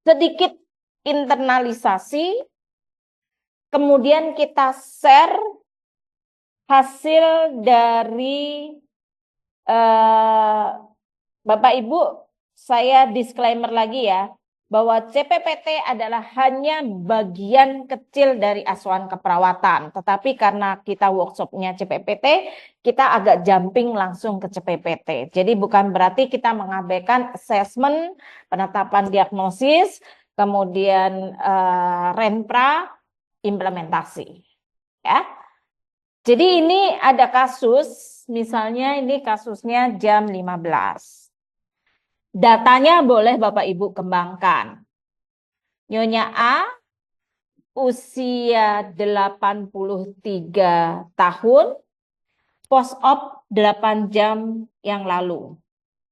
sedikit internalisasi, kemudian kita share hasil dari Bapak Ibu, saya disclaimer lagi ya, bahwa CPPT adalah hanya bagian kecil dari asuhan keperawatan. Tetapi karena kita workshopnya CPPT, kita agak jumping langsung ke CPPT. Jadi bukan berarti kita mengabaikan assessment, penetapan diagnosis, kemudian renpra, implementasi. Ya. Jadi ini ada kasus, misalnya ini kasusnya jam 15. Datanya boleh Bapak Ibu kembangkan. Nyonya A usia 83 tahun, post op 8 jam yang lalu.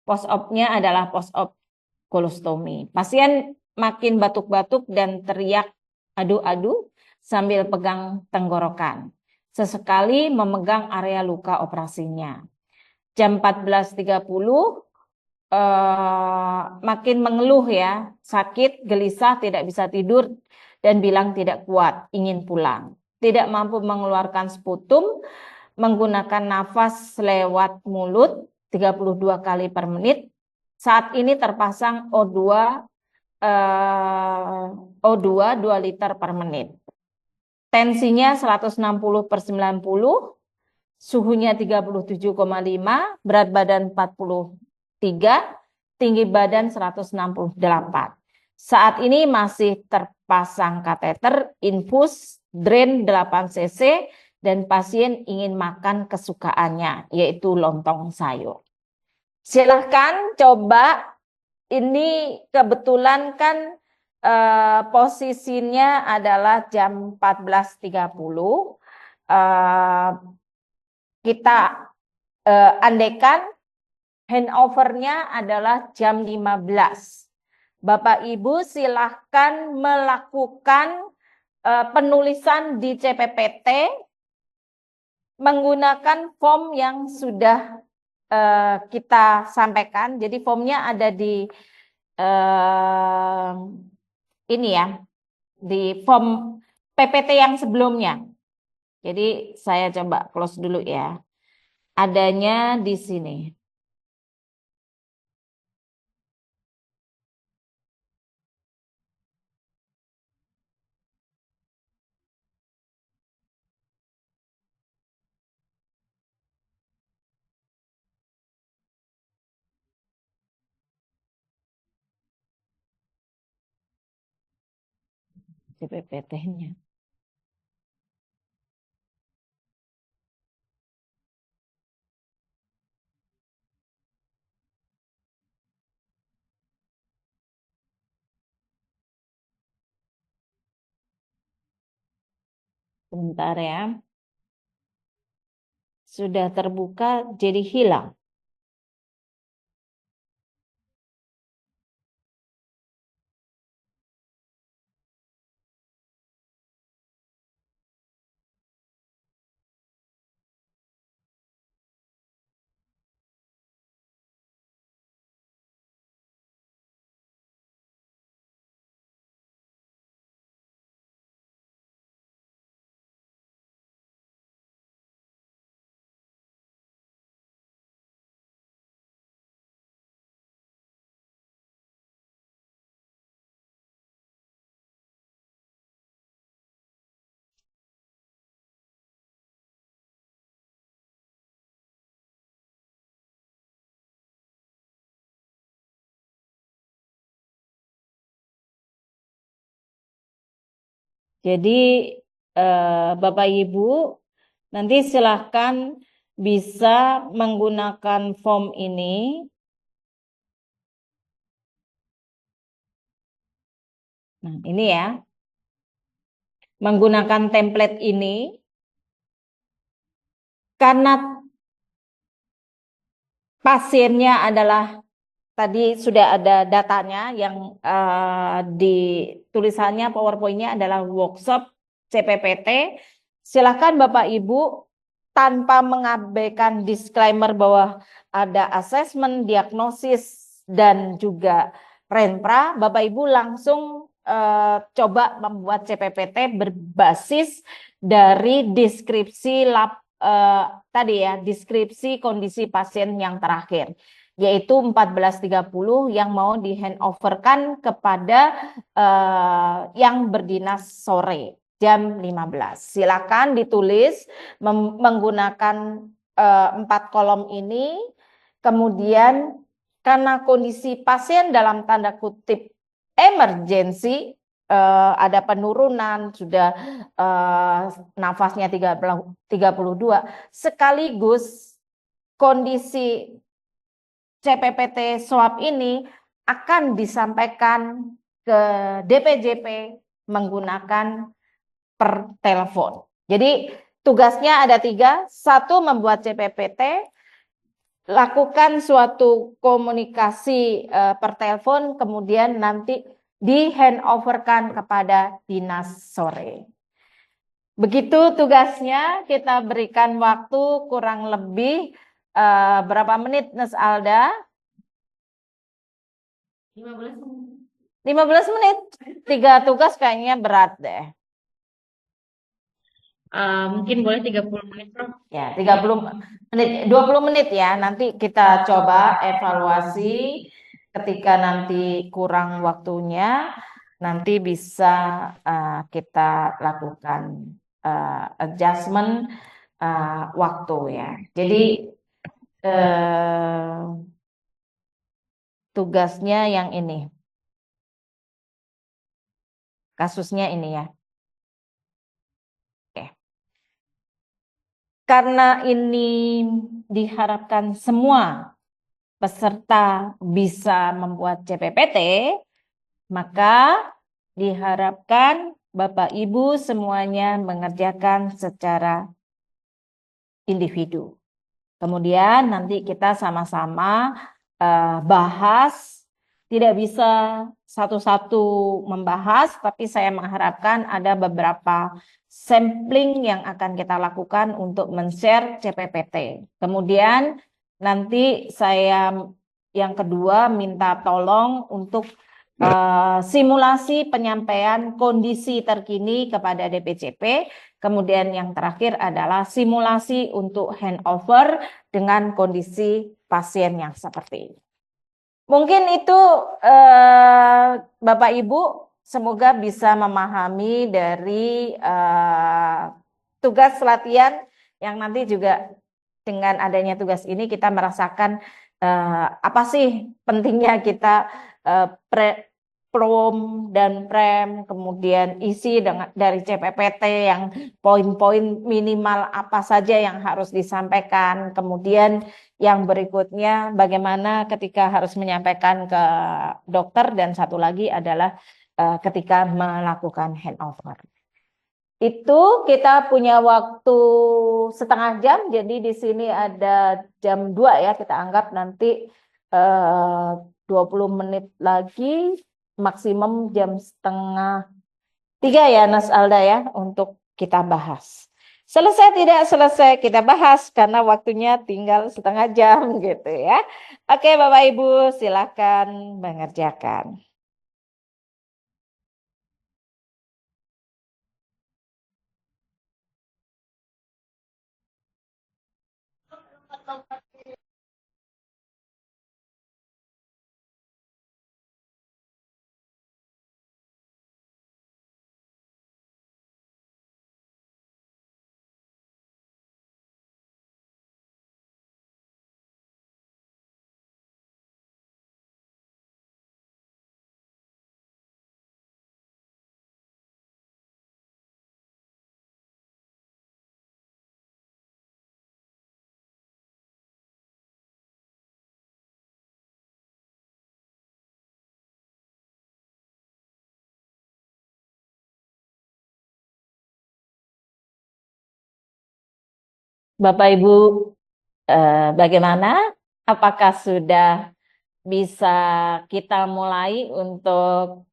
Post opnya adalah post op kolostomi. Pasien makin batuk-batuk dan teriak adu-adu sambil pegang tenggorokan. Sesekali memegang area luka operasinya. Jam 14.30 makin mengeluh ya, sakit, gelisah, tidak bisa tidur, dan bilang tidak kuat, ingin pulang. Tidak mampu mengeluarkan sputum, menggunakan nafas lewat mulut 32 kali per menit. Saat ini terpasang O2 2 liter per menit. Tensinya 160/90, suhunya 37,5, berat badan 43, tinggi badan 168. Saat ini masih terpasang kateter, infus, drain 8 cc, dan pasien ingin makan kesukaannya, yaitu lontong sayur. Silahkan coba, ini kebetulan kan posisinya adalah jam 14.30. Kita andaikan handovernya adalah jam 15. Bapak Ibu silahkan melakukan penulisan di CPPT menggunakan form yang sudah kita sampaikan. Jadi formnya ada di ini ya, di form PPT yang sebelumnya. Jadi saya coba close dulu ya. Adanya di sini. PPT-nya. Sebentar ya. Sudah terbuka jadi hilang. Jadi Bapak Ibu nanti silahkan bisa menggunakan form ini. Nah ini ya. Menggunakan template ini. Karena pasiennya adalah tadi sudah ada datanya yang di tulisannya PowerPoint-nya adalah workshop CPPT. Silakan Bapak Ibu tanpa mengabaikan disclaimer bahwa ada assessment, diagnosis, dan juga Renpra, Bapak Ibu langsung coba membuat CPPT berbasis dari deskripsi tadi ya, deskripsi kondisi pasien yang terakhir, yaitu 14.30 yang mau di handoverkan kepada yang berdinas sore jam 15. Silakan ditulis menggunakan 4 kolom ini, kemudian karena kondisi pasien dalam tanda kutip emergensi, ada penurunan, sudah nafasnya 32, sekaligus kondisi CPPT swab ini akan disampaikan ke DPJP menggunakan per telepon. Jadi tugasnya ada 3, 1 membuat CPPT, lakukan suatu komunikasi per telepon, kemudian nanti di handoverkan kepada dinas sore. Begitu tugasnya, kita berikan waktu kurang lebih berapa menit, Nes Alda? 15 menit. 15 menit. 3 tugas kayaknya berat deh. Mungkin boleh 30 menit, Prof. Ya, 30 menit, 20 menit ya. Nanti kita coba evaluasi ketika nanti kurang waktunya, nanti bisa kita lakukan adjustment waktu ya. Jadi tugasnya yang ini. Kasusnya ini ya. Oke. Karena ini diharapkan semua peserta bisa membuat CPPT, maka diharapkan Bapak Ibu semuanya mengerjakan secara individu. Kemudian nanti kita sama-sama bahas, tidak bisa satu-satu membahas, tapi saya mengharapkan ada beberapa sampling yang akan kita lakukan untuk men-share CPPT. Kemudian nanti saya yang kedua minta tolong untuk simulasi penyampaian kondisi terkini kepada DPJP. Kemudian yang terakhir adalah simulasi untuk handover dengan kondisi pasien yang seperti ini. Mungkin itu Bapak Ibu semoga bisa memahami dari tugas latihan yang nanti juga dengan adanya tugas ini kita merasakan apa sih pentingnya kita prom dan prem, kemudian isi dari CPPT yang poin-poin minimal apa saja yang harus disampaikan, kemudian yang berikutnya bagaimana ketika harus menyampaikan ke dokter, dan satu lagi adalah ketika melakukan handover. Itu kita punya waktu setengah jam, jadi di sini ada jam 2 ya, kita anggap nanti 20 menit lagi, maksimum jam setengah 3 ya Nas Alda ya, untuk kita bahas. Selesai tidak selesai kita bahas karena waktunya tinggal setengah jam gitu ya. Oke Bapak Ibu silakan mengerjakan. Bapak Ibu bagaimana? Apakah sudah bisa kita mulai untuk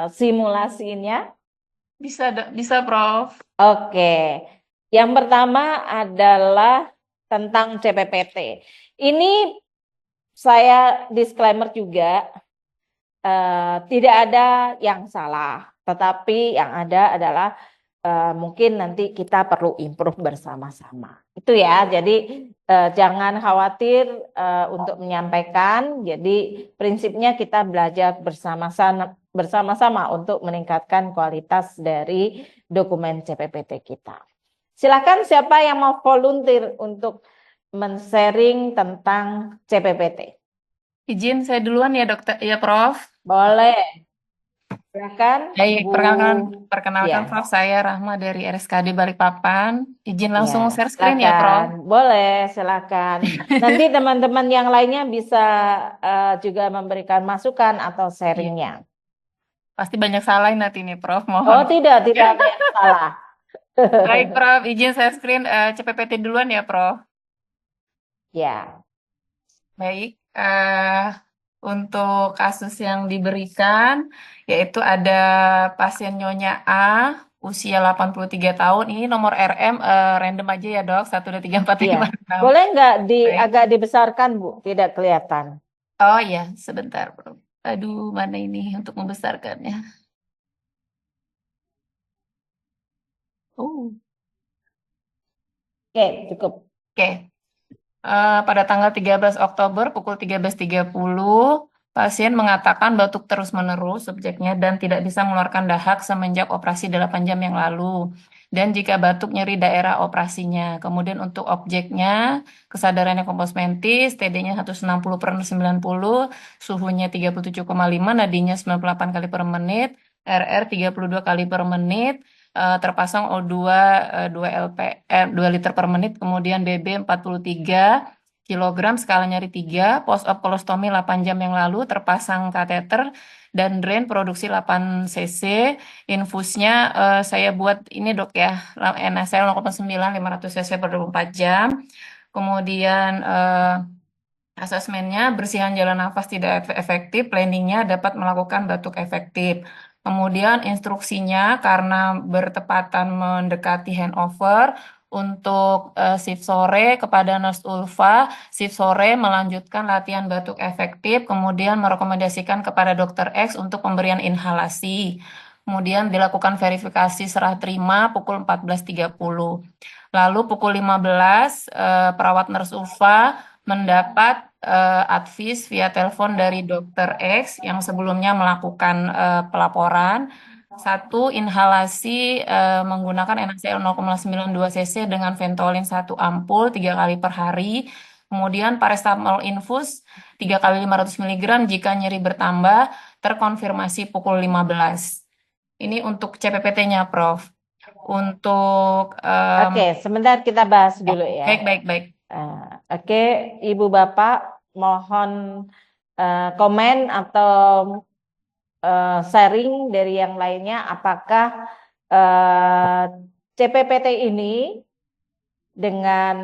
simulasinya? Bisa, Prof. Oke, yang pertama adalah tentang CPPT. Ini saya disclaimer juga, tidak ada yang salah, tetapi yang ada adalah mungkin nanti kita perlu improve bersama-sama. Itu ya, jadi jangan khawatir untuk menyampaikan. Jadi prinsipnya kita belajar bersama-sama untuk meningkatkan kualitas dari dokumen CPPT kita. Silakan siapa yang mau volunteer untuk men-sharing tentang CPPT. Izin saya duluan ya dokter, ya Prof. Boleh, silakan Baik, Bu. perkenalkan Ya. Prof. Saya Rahma dari RSKD Balikpapan. Izin langsung Ya, share screen ya Prof. silakan. Boleh, silakan. Nanti teman-teman yang lainnya bisa juga memberikan masukan atau Iya, sharingnya. pasti banyak salah nanti nih Prof. Oh, Mohon. tidak ada yang salah. Baik Prof, izin share screen CPPT duluan ya Prof. Ya, Baik, untuk kasus yang diberikan, yaitu ada pasien Nyonya A, usia 83 tahun. Ini nomor RM random aja ya dok, 1, 2, 3, 4, iya. 5, 6. Boleh nggak Baik. agak dibesarkan, Bu? Tidak kelihatan. Oh ya, sebentar bro. Aduh, mana ini untuk membesarkannya? Oh, Oke, cukup. oke. Pada tanggal 13 Oktober pukul 13.30, pasien mengatakan batuk terus-menerus subjeknya dan tidak bisa mengeluarkan dahak semenjak operasi 8 jam yang lalu. Dan jika batuk nyeri daerah operasinya. Kemudian untuk objeknya, kesadarannya kompos mentis, TD-nya 160/90, suhunya 37,5, nadinya 98 kali per menit, RR 32 kali per menit, terpasang O2 2 2 liter per menit, kemudian BB 43 kilogram, skala nyeri 3, post op kolostomi 8 jam yang lalu, terpasang kateter dan drain produksi 8 cc. Infusnya saya buat ini dok ya, NaCl 0,9 500 cc per 24 jam. Kemudian asesmennya bersihan jalan nafas tidak efektif, planningnya dapat melakukan batuk efektif. Kemudian instruksinya karena bertepatan mendekati handover untuk shift sore kepada Nurse Ulfa, shift sore melanjutkan latihan batuk efektif, kemudian merekomendasikan kepada Dokter X untuk pemberian inhalasi. Kemudian dilakukan verifikasi serah terima pukul 14.30. Lalu pukul 15, perawat Nurse Ulfa mendapat advis via telepon dari Dokter X yang sebelumnya melakukan pelaporan. Satu, inhalasi menggunakan NaCl 0,92 cc dengan Ventolin 1 ampul 3 kali per hari. Kemudian paracetamol infus 3 kali 500 mg jika nyeri bertambah, terkonfirmasi pukul 15. Ini untuk CPPT-nya, Prof. Untuk Oke, sebentar kita bahas dulu ya. baik, baik, baik. Oke, Ibu Bapak, mohon komen atau sharing dari yang lainnya. Apakah CPPT ini dengan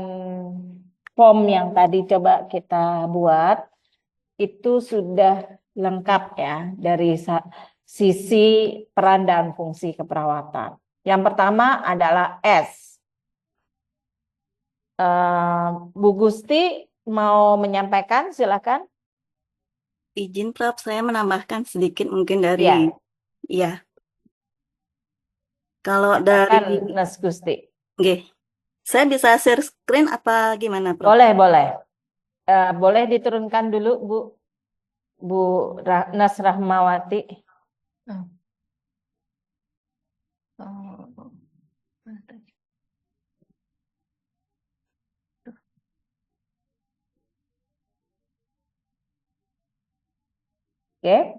form yang tadi coba kita buat itu sudah lengkap ya dari sisi peran dan fungsi keperawatan. Yang pertama adalah S. Bu Gusti mau menyampaikan, silakan. Izin Prof, saya menambahkan sedikit mungkin dari Ya, ya. Kalau silakan dari Mas Gusti. Oke. Saya bisa share screen apa gimana, Prof? Boleh, boleh. Boleh diturunkan dulu, Bu Nas Rahmawati. Oh. Oh. Oke,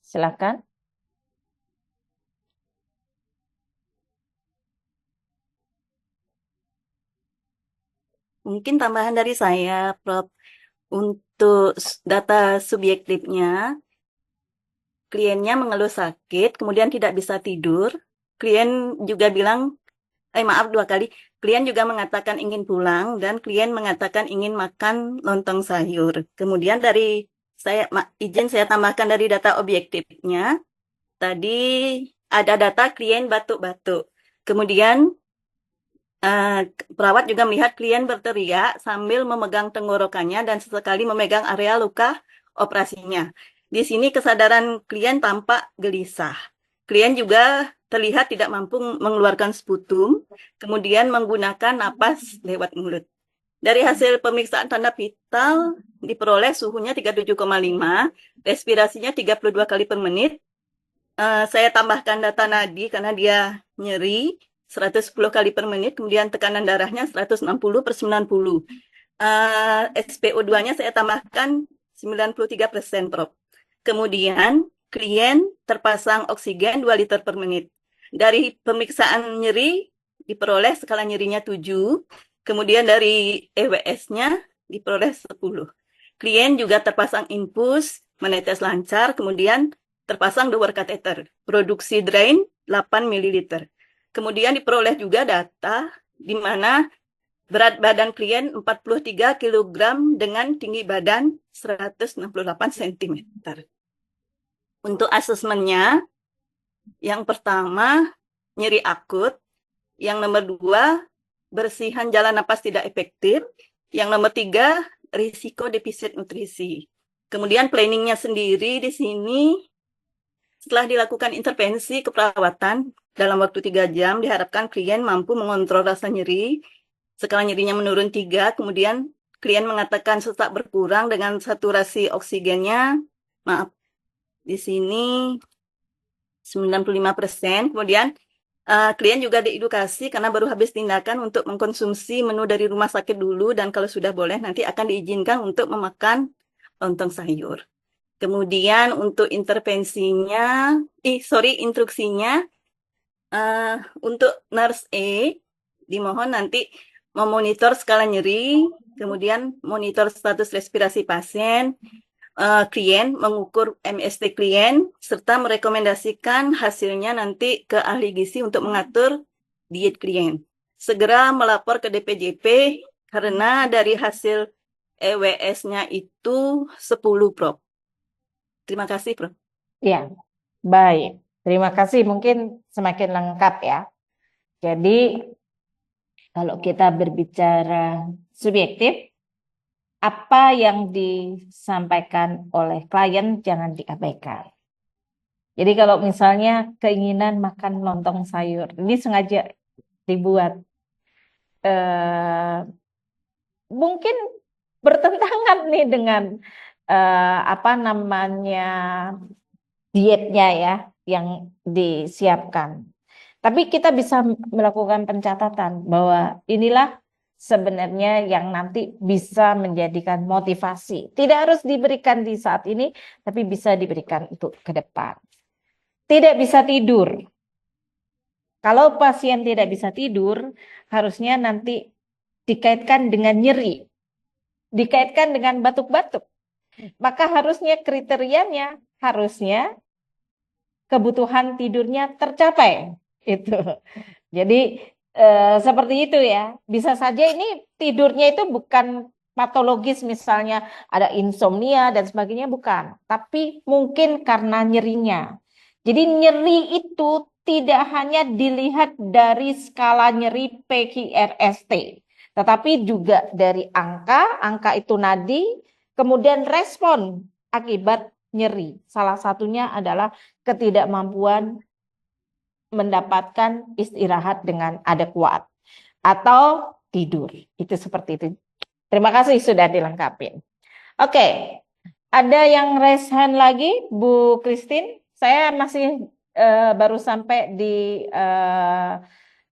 silakan. Mungkin tambahan dari saya, Prof. Untuk data subjektifnya, kliennya mengeluh sakit, kemudian tidak bisa tidur. Klien juga bilang, maaf 2 kali, klien juga mengatakan ingin pulang dan klien mengatakan ingin makan lontong sayur. Kemudian dari saya, izin saya tambahkan dari data objektifnya, tadi ada data klien batuk-batuk. Kemudian perawat juga melihat klien berteriak sambil memegang tenggorokannya dan sesekali memegang area luka operasinya. Di sini kesadaran klien tampak gelisah. Klien juga terlihat tidak mampu mengeluarkan sputum, kemudian menggunakan napas lewat mulut. Dari hasil pemeriksaan tanda vital diperoleh suhunya 37,5, respirasinya 32 kali per menit. Saya tambahkan data nadi karena dia nyeri 110 kali per menit, kemudian tekanan darahnya 160/90. SpO2-nya saya tambahkan 93%, Prof. Kemudian klien terpasang oksigen 2 liter per menit. Dari pemeriksaan nyeri diperoleh skala nyerinya 7, kemudian dari EWS-nya diperoleh 10. Klien juga terpasang infus, menetes lancar, kemudian terpasang dower catheter, produksi drain 8 ml. Kemudian diperoleh juga data di mana berat badan klien 43 kg dengan tinggi badan 168 cm. Untuk asesmennya, yang pertama nyeri akut, yang nomor 2 bersihan jalan napas tidak efektif, yang nomor 3 risiko defisit nutrisi. Kemudian planningnya sendiri di sini setelah dilakukan intervensi keperawatan dalam waktu 3 jam, diharapkan klien mampu mengontrol rasa nyeri. Skala nyerinya menurun 3, kemudian klien mengatakan sesak berkurang dengan saturasi oksigennya, maaf, di sini 95%. Kemudian klien juga diedukasi karena baru habis tindakan untuk mengkonsumsi menu dari rumah sakit dulu, dan kalau sudah boleh nanti akan diizinkan untuk memakan lontong sayur. Kemudian untuk instruksinya untuk nurse E dimohon nanti memonitor skala nyeri, kemudian monitor status respirasi pasien, klien, mengukur MST klien, serta merekomendasikan hasilnya nanti ke ahli gizi untuk mengatur diet klien. Segera melapor ke DPJP karena dari hasil EWS-nya itu 10, Prof. Terima kasih, Prof. Ya, baik. Terima kasih. Mungkin semakin lengkap ya. Jadi kalau kita berbicara subjektif, apa yang disampaikan oleh klien jangan diabaikan. Jadi kalau misalnya keinginan makan lontong sayur, ini sengaja dibuat mungkin bertentangan nih dengan apa namanya dietnya ya yang disiapkan. Tapi kita bisa melakukan pencatatan bahwa inilah sebenarnya yang nanti bisa menjadikan motivasi. Tidak harus diberikan di saat ini, tapi bisa diberikan untuk ke depan. Tidak bisa tidur. Kalau pasien tidak bisa tidur, harusnya nanti dikaitkan dengan nyeri, dikaitkan dengan batuk-batuk. Maka harusnya kriterianya, harusnya kebutuhan tidurnya tercapai. Itu. Jadi seperti itu ya. Bisa saja ini tidurnya itu bukan patologis, misalnya ada insomnia dan sebagainya, bukan. Tapi mungkin karena nyerinya. Jadi nyeri itu tidak hanya dilihat dari skala nyeri PQRST, tetapi juga dari angka itu nadi, kemudian respon akibat nyeri. Salah satunya adalah ketidakmampuan mendapatkan istirahat dengan adekuat atau tidur. Itu seperti itu. Terima kasih sudah dilengkapi. Oke, ada yang raise hand lagi, Bu Christine? Saya masih baru sampai di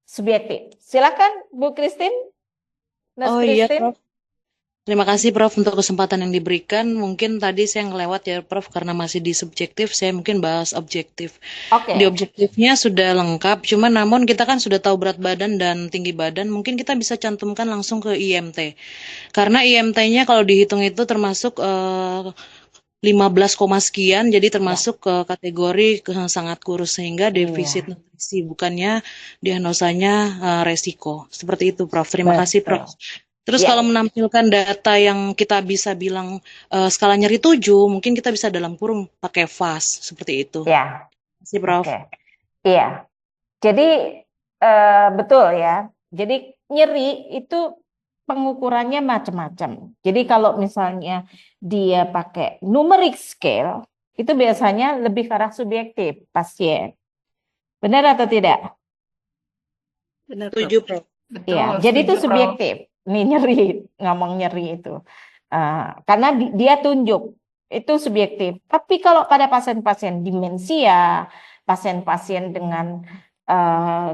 subjektif. Silakan Bu Christine. Oh iya, Prof. Terima kasih Prof untuk kesempatan yang diberikan. Mungkin tadi saya ngelewat ya Prof karena masih di subjektif, saya mungkin bahas objektif. Oke. Di objektifnya sudah lengkap, cuman namun kita kan sudah tahu berat badan dan tinggi badan, mungkin kita bisa cantumkan langsung ke IMT. Karena IMT-nya kalau dihitung itu termasuk 15, sekian, jadi termasuk ke kategori sangat kurus sehingga defisit nutrisi, bukannya diagnosanya resiko. Seperti itu Prof. Terima kasih Prof. Terus kalau menampilkan data yang kita bisa bilang skala nyeri 7, mungkin kita bisa dalam kurung pakai FAS seperti itu. Ya. Terima kasih Prof. Iya. Jadi betul ya. Jadi nyeri itu pengukurannya macam-macam. Jadi kalau misalnya dia pakai numeric scale, itu biasanya lebih ke arah subjektif pasien. Benar atau tidak? Benar, Prof. Setuju, Prof. Ya, Betul, jadi itu setuju, Prof. subjektif. Nih nyeri, ngomong nyeri itu. Karena dia tunjuk, itu subjektif. Tapi kalau pada pasien-pasien demensia, pasien-pasien dengan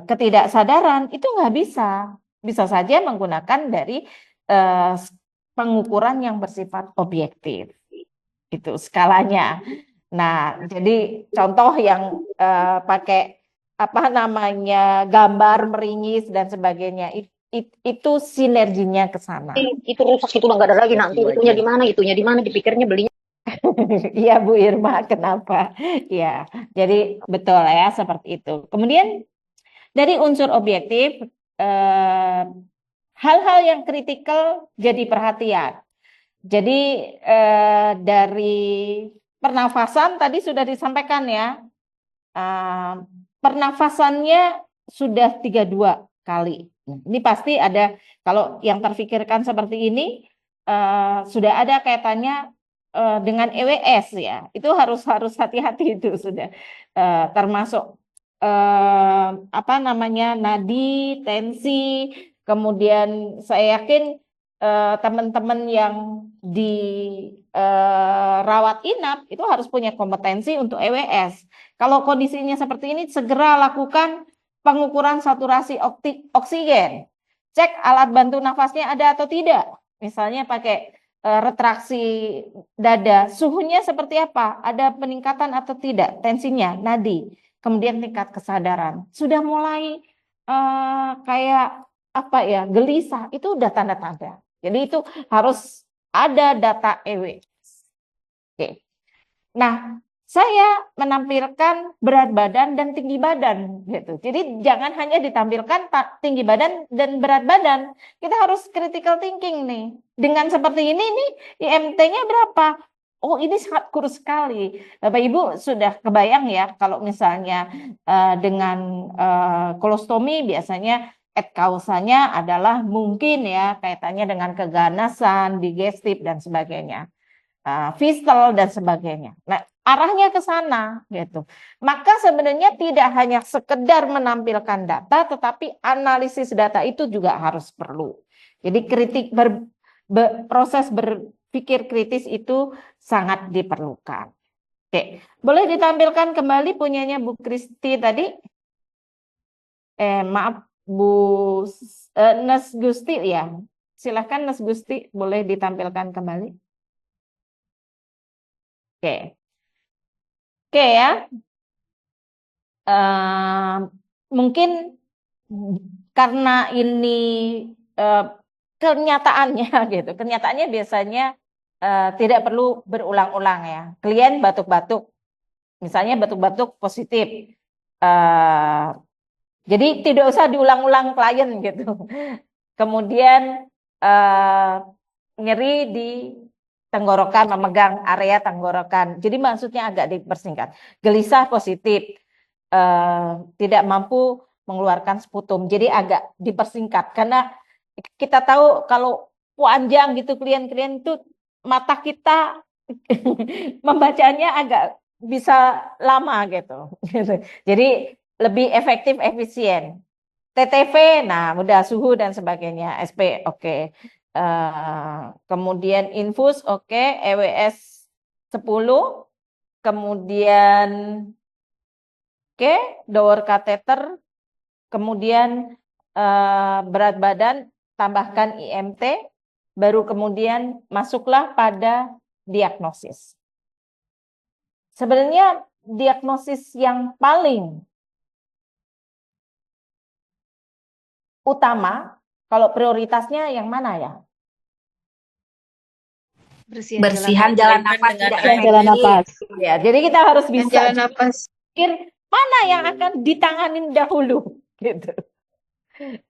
ketidaksadaran, itu nggak bisa. Bisa saja menggunakan dari eh, pengukuran yang bersifat objektif. Itu skalanya. Nah, jadi contoh yang pakai apa namanya gambar meringis dan sebagainya itu sinerginya ke sana. Itu rusak itu nggak ada lagi nanti itunya di mana dipikirnya belinya. Iya Bu Irma, kenapa? Ya, jadi betul ya seperti itu. Kemudian dari unsur objektif hal-hal yang kritikal jadi perhatian. Jadi dari pernafasan tadi sudah disampaikan ya. Pernafasannya sudah 32 kali. Ini pasti ada, kalau yang terfikirkan seperti ini sudah ada kaitannya dengan EWS ya. Itu harus hati-hati itu sudah termasuk apa namanya nadi, tensi, kemudian saya yakin teman-teman yang di rawat inap itu harus punya kompetensi untuk EWS. Kalau kondisinya seperti ini, segera lakukan pengukuran saturasi oksigen. Cek alat bantu nafasnya ada atau tidak. Misalnya pakai retraksi dada, suhunya seperti apa? Ada peningkatan atau tidak? Tensinya, nadi, kemudian tingkat kesadaran. Sudah mulai kayak apa ya, gelisah, itu udah tanda-tanda. Jadi itu harus ada data EW. Oke. Nah, saya menampilkan berat badan dan tinggi badan gitu. Jadi jangan hanya ditampilkan tinggi badan dan berat badan. Kita harus critical thinking nih. Dengan seperti ini nih IMT-nya berapa? Oh, ini sangat kurus sekali. Bapak Ibu sudah kebayang ya kalau misalnya dengan kolostomi biasanya kausanya adalah mungkin ya kaitannya dengan keganasan, digestif dan sebagainya, fistel dan sebagainya. Nah, arahnya ke sana gitu. Maka sebenarnya tidak hanya sekedar menampilkan data, tetapi analisis data itu juga harus perlu. Jadi proses berpikir kritis itu sangat diperlukan. Oke, boleh ditampilkan kembali punyanya Bu Kristi tadi? Maaf. Bu Nes Gusti ya, silahkan Nes Gusti boleh ditampilkan kembali. Oke, oke ya. Mungkin karena ini kenyataannya gitu, kenyataannya biasanya tidak perlu berulang-ulang ya. Klien batuk-batuk, misalnya batuk-batuk positif. Jadi tidak usah diulang-ulang klien gitu. Kemudian nyeri di tenggorokan, memegang area tenggorokan. Jadi maksudnya agak dipersingkat. Gelisah positif, tidak mampu mengeluarkan sputum. Jadi agak dipersingkat karena kita tahu kalau panjang gitu klien-klien itu mata kita membacanya agak bisa lama gitu. Jadi lebih efektif, efisien. TTV, nah udah suhu dan sebagainya. SP, oke. Kemudian infus, oke. EWS 10. Kemudian, oke, door kateter. Kemudian berat badan, tambahkan IMT. Baru kemudian masuklah pada diagnosis. Sebenarnya diagnosis yang paling utama, kalau prioritasnya yang mana ya? Bersihan jalan nafas tidak jalan napas. Ya, jadi kita harus bisa Jalan napas. pikir mana yang akan ditanganin dahulu, gitu.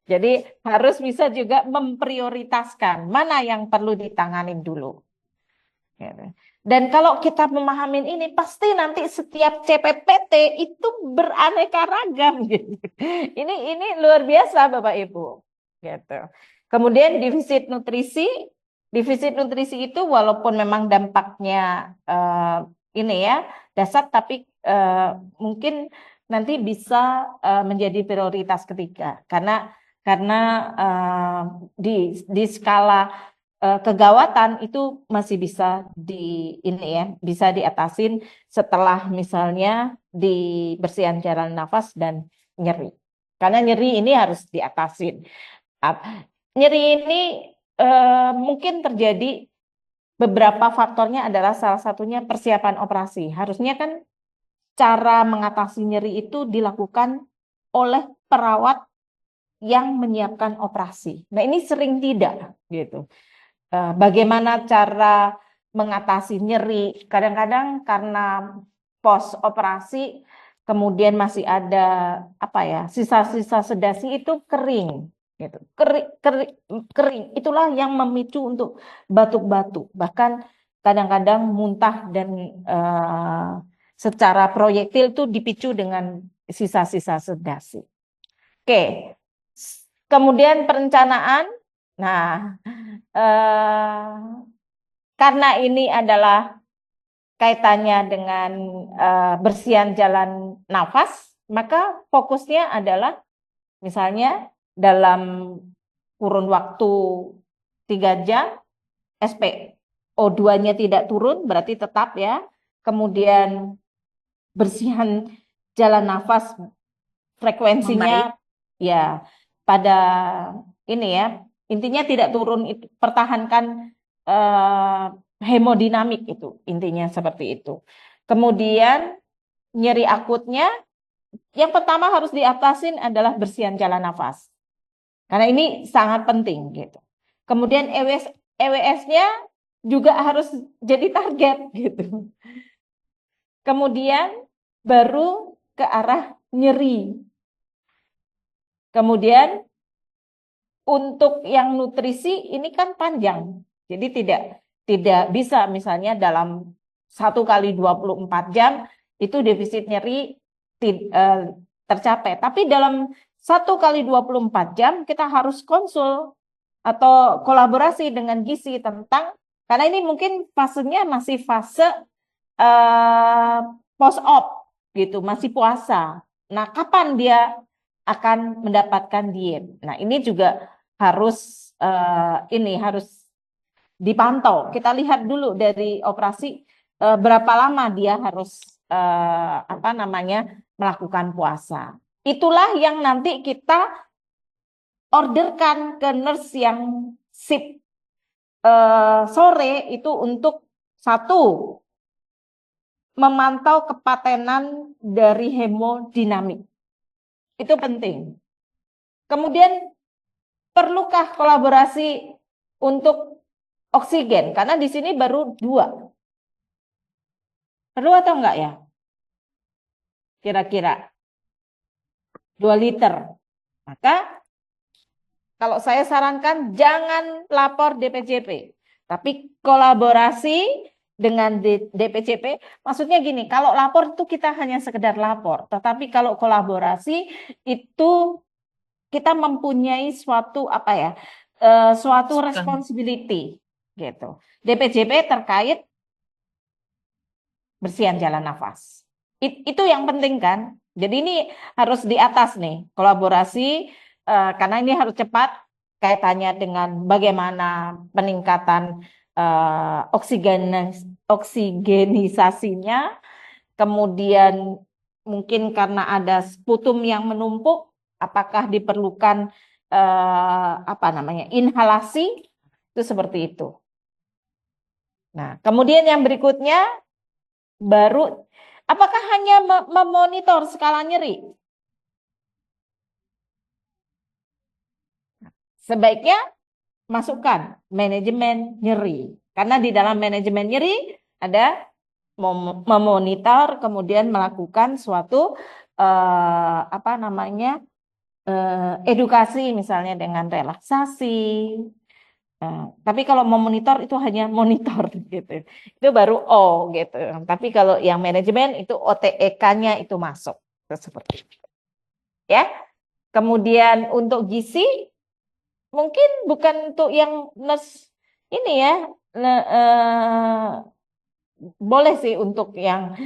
Jadi harus bisa juga memprioritaskan mana yang perlu ditanganin dulu. Gitu. Dan kalau kita memahamin ini, pasti nanti setiap CPPT itu beraneka ragam gitu. Ini luar biasa Bapak Ibu. Gitu. Kemudian defisit nutrisi itu walaupun memang dampaknya ini ya, dasar, tapi mungkin nanti bisa menjadi prioritas ketiga karena di skala kegawatan itu masih bisa bisa diatasin setelah misalnya di bersihan jalan nafas dan nyeri. Karena nyeri ini harus diatasin. Nyeri ini mungkin terjadi beberapa faktornya adalah salah satunya persiapan operasi. Harusnya kan cara mengatasi nyeri itu dilakukan oleh perawat yang menyiapkan operasi. Nah, ini sering tidak gitu. Bagaimana cara mengatasi nyeri? Kadang-kadang karena pos operasi kemudian masih ada sisa-sisa sedasi itu kering gitu. Kering. Itulah yang memicu untuk batuk-batuk. Bahkan kadang-kadang muntah dan secara proyektil itu dipicu dengan sisa-sisa sedasi. Oke. Kemudian perencanaan. Nah, karena ini adalah kaitannya dengan bersihan jalan nafas, maka fokusnya adalah misalnya dalam kurun waktu 3 jam, SpO2-nya tidak turun, berarti tetap ya. Kemudian bersihan jalan nafas frekuensinya ya pada ini ya, intinya tidak turun, itu pertahankan hemodinamik, itu intinya seperti itu. Kemudian nyeri akutnya yang pertama harus diatasin adalah bersihan jalan nafas. Karena ini sangat penting gitu. Kemudian EWS-nya juga harus jadi target gitu. Kemudian baru ke arah nyeri. Kemudian untuk yang nutrisi ini kan panjang. Jadi tidak bisa misalnya dalam 1 kali 24 jam itu defisit nyeri tercapai. Tapi dalam 1 kali 24 jam kita harus konsul atau kolaborasi dengan gizi karena ini mungkin fasenya masih fase post-op gitu, masih puasa. Nah, kapan dia akan mendapatkan diet? Nah, ini juga harus harus dipantau. Kita lihat dulu dari operasi berapa lama dia harus melakukan puasa. Itulah yang nanti kita orderkan ke nurse yang shift sore itu untuk satu memantau kepatenan dari hemodinamik. Itu penting. Kemudian perlukah kolaborasi untuk oksigen? Karena di sini baru 2. Perlu atau enggak ya? Kira-kira 2 liter. Maka kalau saya sarankan jangan lapor DPJP, tapi kolaborasi dengan DPJP. Maksudnya gini, kalau lapor itu kita hanya sekedar lapor, tetapi kalau kolaborasi itu kita mempunyai suatu suatu responsibility gitu. DPJP terkait bersihan jalan nafas. Itu yang penting kan. Jadi ini harus di atas nih, kolaborasi karena ini harus cepat kaitannya dengan bagaimana peningkatan oksigenisasinya, kemudian mungkin karena ada sputum yang menumpuk, apakah diperlukan inhalasi, itu seperti itu. Nah, kemudian yang berikutnya baru apakah hanya memonitor skala nyeri? Sebaiknya masukkan manajemen nyeri. Karena di dalam manajemen nyeri ada memonitor, kemudian melakukan suatu edukasi misalnya dengan relaksasi. Tapi kalau memonitor itu hanya monitor gitu. Itu baru O gitu. Tapi kalau yang manajemen itu OTEK-nya itu masuk. Itu seperti itu. Ya. Kemudian untuk gizi mungkin bukan untuk yang nurse ini ya, boleh sih untuk yang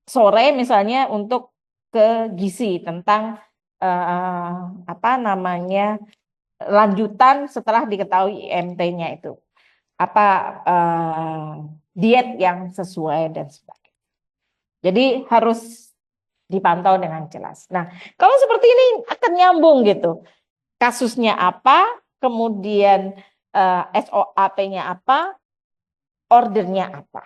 sore misalnya untuk ke gizi tentang apa namanya lanjutan setelah diketahui IMT-nya itu apa diet yang sesuai dan sebagainya. Jadi harus dipantau dengan jelas. Nah, kalau seperti ini akan nyambung gitu. Kasusnya apa, kemudian SOAP-nya apa, ordernya apa.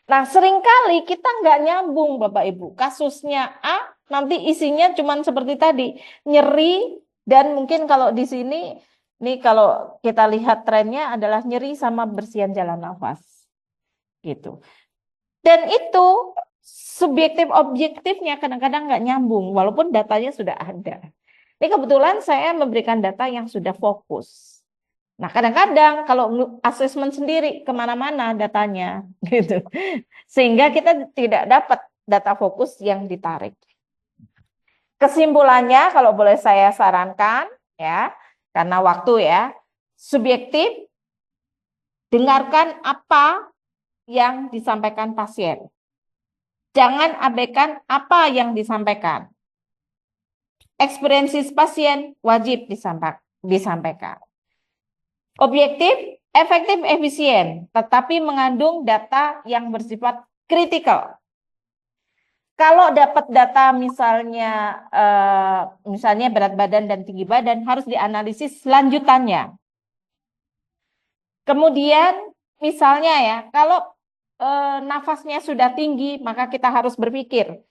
Nah, seringkali kita nggak nyambung, Bapak Ibu. Kasusnya A, nanti isinya cuma seperti tadi, nyeri, dan mungkin kalau di sini, nih kalau kita lihat trennya adalah nyeri sama bersihan jalan nafas. Gitu. Dan itu subjektif objektifnya kadang-kadang nggak nyambung, walaupun datanya sudah ada. Ini kebetulan saya memberikan data yang sudah fokus. Nah, kadang-kadang kalau asesmen sendiri kemana-mana datanya, gitu, sehingga kita tidak dapat data fokus yang ditarik. Kesimpulannya, kalau boleh saya sarankan, ya, karena waktu ya, subjektif, dengarkan apa yang disampaikan pasien. Jangan abaikan apa yang disampaikan. Eksperiensi pasien wajib disampaikan. Objektif, efektif, efisien, tetapi mengandung data yang bersifat kritikal. Kalau dapat data misalnya berat badan dan tinggi badan harus dianalisis lanjutannya. Kemudian misalnya ya, kalau nafasnya sudah tinggi, maka kita harus berpikir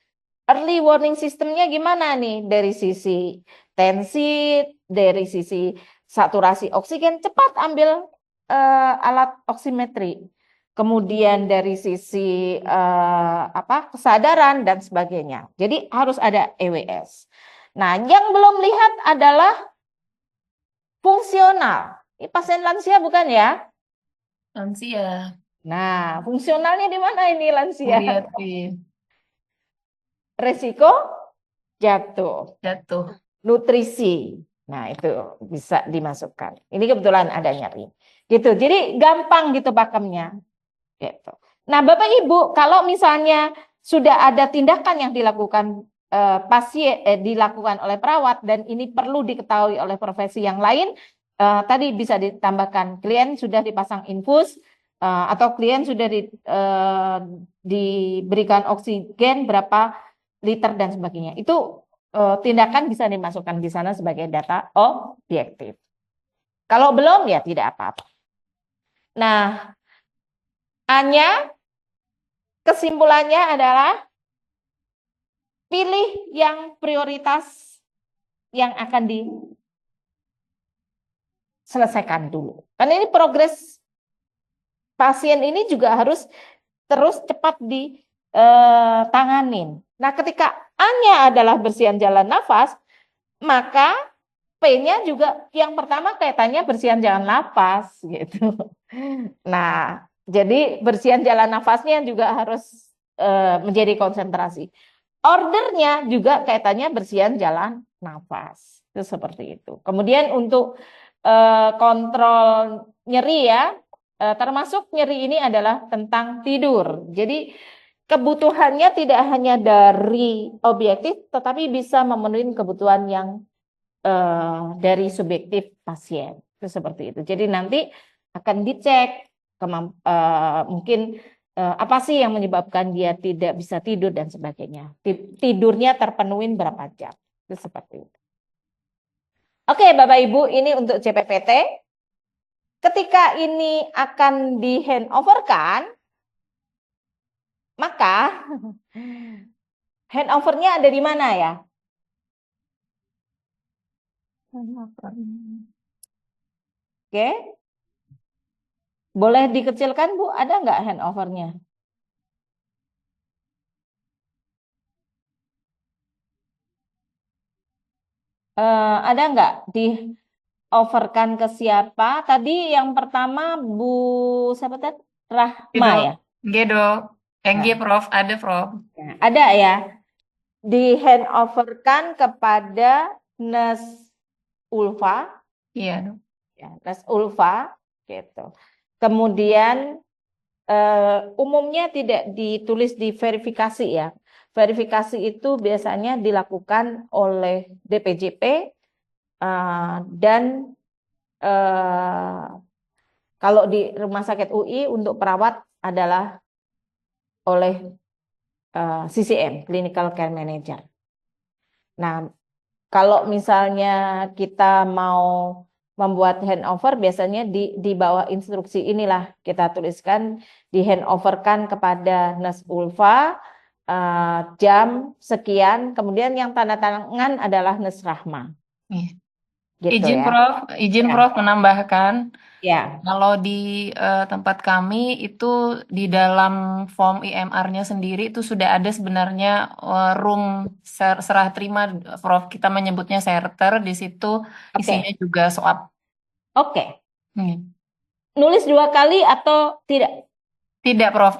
early warning sistemnya gimana nih dari sisi tensi, dari sisi saturasi oksigen, cepat ambil alat oximetry. Kemudian dari sisi kesadaran dan sebagainya. Jadi harus ada EWS. Nah, yang belum lihat adalah fungsional. Ini pasien lansia bukan ya? Lansia, Nah, fungsionalnya di mana ini lansia? bariatri, Resiko jatuh. Nutrisi. Nah, itu bisa dimasukkan. Ini kebetulan ada nyeri. Gitu. Jadi gampang gitu pakemnya. Gitu. Nah, Bapak Ibu, kalau misalnya sudah ada tindakan yang dilakukan dilakukan oleh perawat dan ini perlu diketahui oleh profesi yang lain, tadi bisa ditambahkan klien sudah dipasang infus atau klien sudah diberikan oksigen berapa liter dan sebagainya. Itu tindakan bisa dimasukkan di sana sebagai data objektif. Kalau belum ya tidak apa-apa. Nah, hanya kesimpulannya adalah pilih yang prioritas yang akan diselesaikan dulu. Karena ini progres pasien ini juga harus terus cepat ditanganin. Nah, ketika A-nya adalah bersihan jalan nafas, maka P-nya juga yang pertama kaitannya bersihan jalan nafas gitu. Nah, jadi bersihan jalan nafasnya juga harus menjadi konsentrasi. Ordernya juga kaitannya bersihan jalan nafas. Itu seperti itu. Kemudian untuk kontrol nyeri ya, termasuk nyeri ini adalah tentang tidur. Jadi kebutuhannya tidak hanya dari objektif, tetapi bisa memenuhi kebutuhan yang dari subjektif pasien. Itu seperti itu. Jadi nanti akan dicek mungkin apa sih yang menyebabkan dia tidak bisa tidur dan sebagainya. Tidurnya terpenuhi berapa jam. Itu seperti itu. Oke, Bapak Ibu, ini untuk CPPT. Ketika ini akan di handoverkan, maka handovernya ada di mana ya? Oke. Boleh dikecilkan, Bu? Ada nggak handovernya? Ada nggak di-overkan ke siapa? Tadi yang pertama Bu siapa tadi? Rahma ya? Nggih, Dok. Nggih, Prof. Ada, Prof. Ada ya? Di-handoverkan kepada Nurse Ulfa. Iya, Dok. Ya, Nurse Ulfa gitu. Kemudian umumnya tidak ditulis di verifikasi ya. Verifikasi itu biasanya dilakukan oleh DPJP dan kalau di Rumah Sakit UI untuk perawat adalah oleh CCM, Clinical Care Manager. Nah, kalau misalnya kita mau membuat handover, biasanya di bawah instruksi inilah kita tuliskan di handoverkan kepada Nurse Ulfa jam sekian, kemudian yang tanda tangan adalah Nurse Rahma. Iya. Gitu Izin ya. Izin Ya. Prof menambahkan, Ya, kalau di tempat kami itu di dalam form IMR-nya sendiri itu sudah ada sebenarnya room serah terima, Prof. Kita menyebutnya serter, di situ isinya juga swab. oke. Hmm. Nulis 2 kali atau tidak? Tidak, Prof.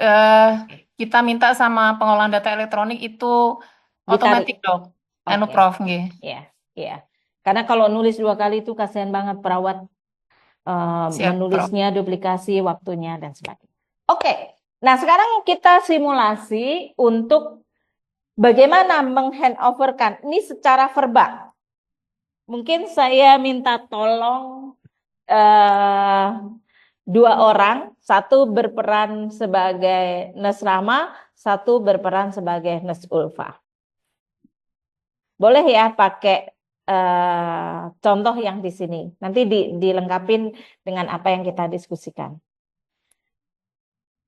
Kita minta sama pengolahan data elektronik itu Ditarik. otomatis, Dok. Anu, Oke. Prof. Nggih. Ya, ya. Karena kalau nulis 2 kali itu kasihan banget perawat Siap, Prof. menulisnya, duplikasi waktunya dan sebagainya. Oke. Nah, sekarang kita simulasi untuk bagaimana menghandoverkan ini secara verbal. Mungkin saya minta tolong 2 orang, satu berperan sebagai Nurse Rahma, satu berperan sebagai Nurse Ulfa. Boleh ya pakai contoh yang di sini. Nanti dilengkapin dengan apa yang kita diskusikan.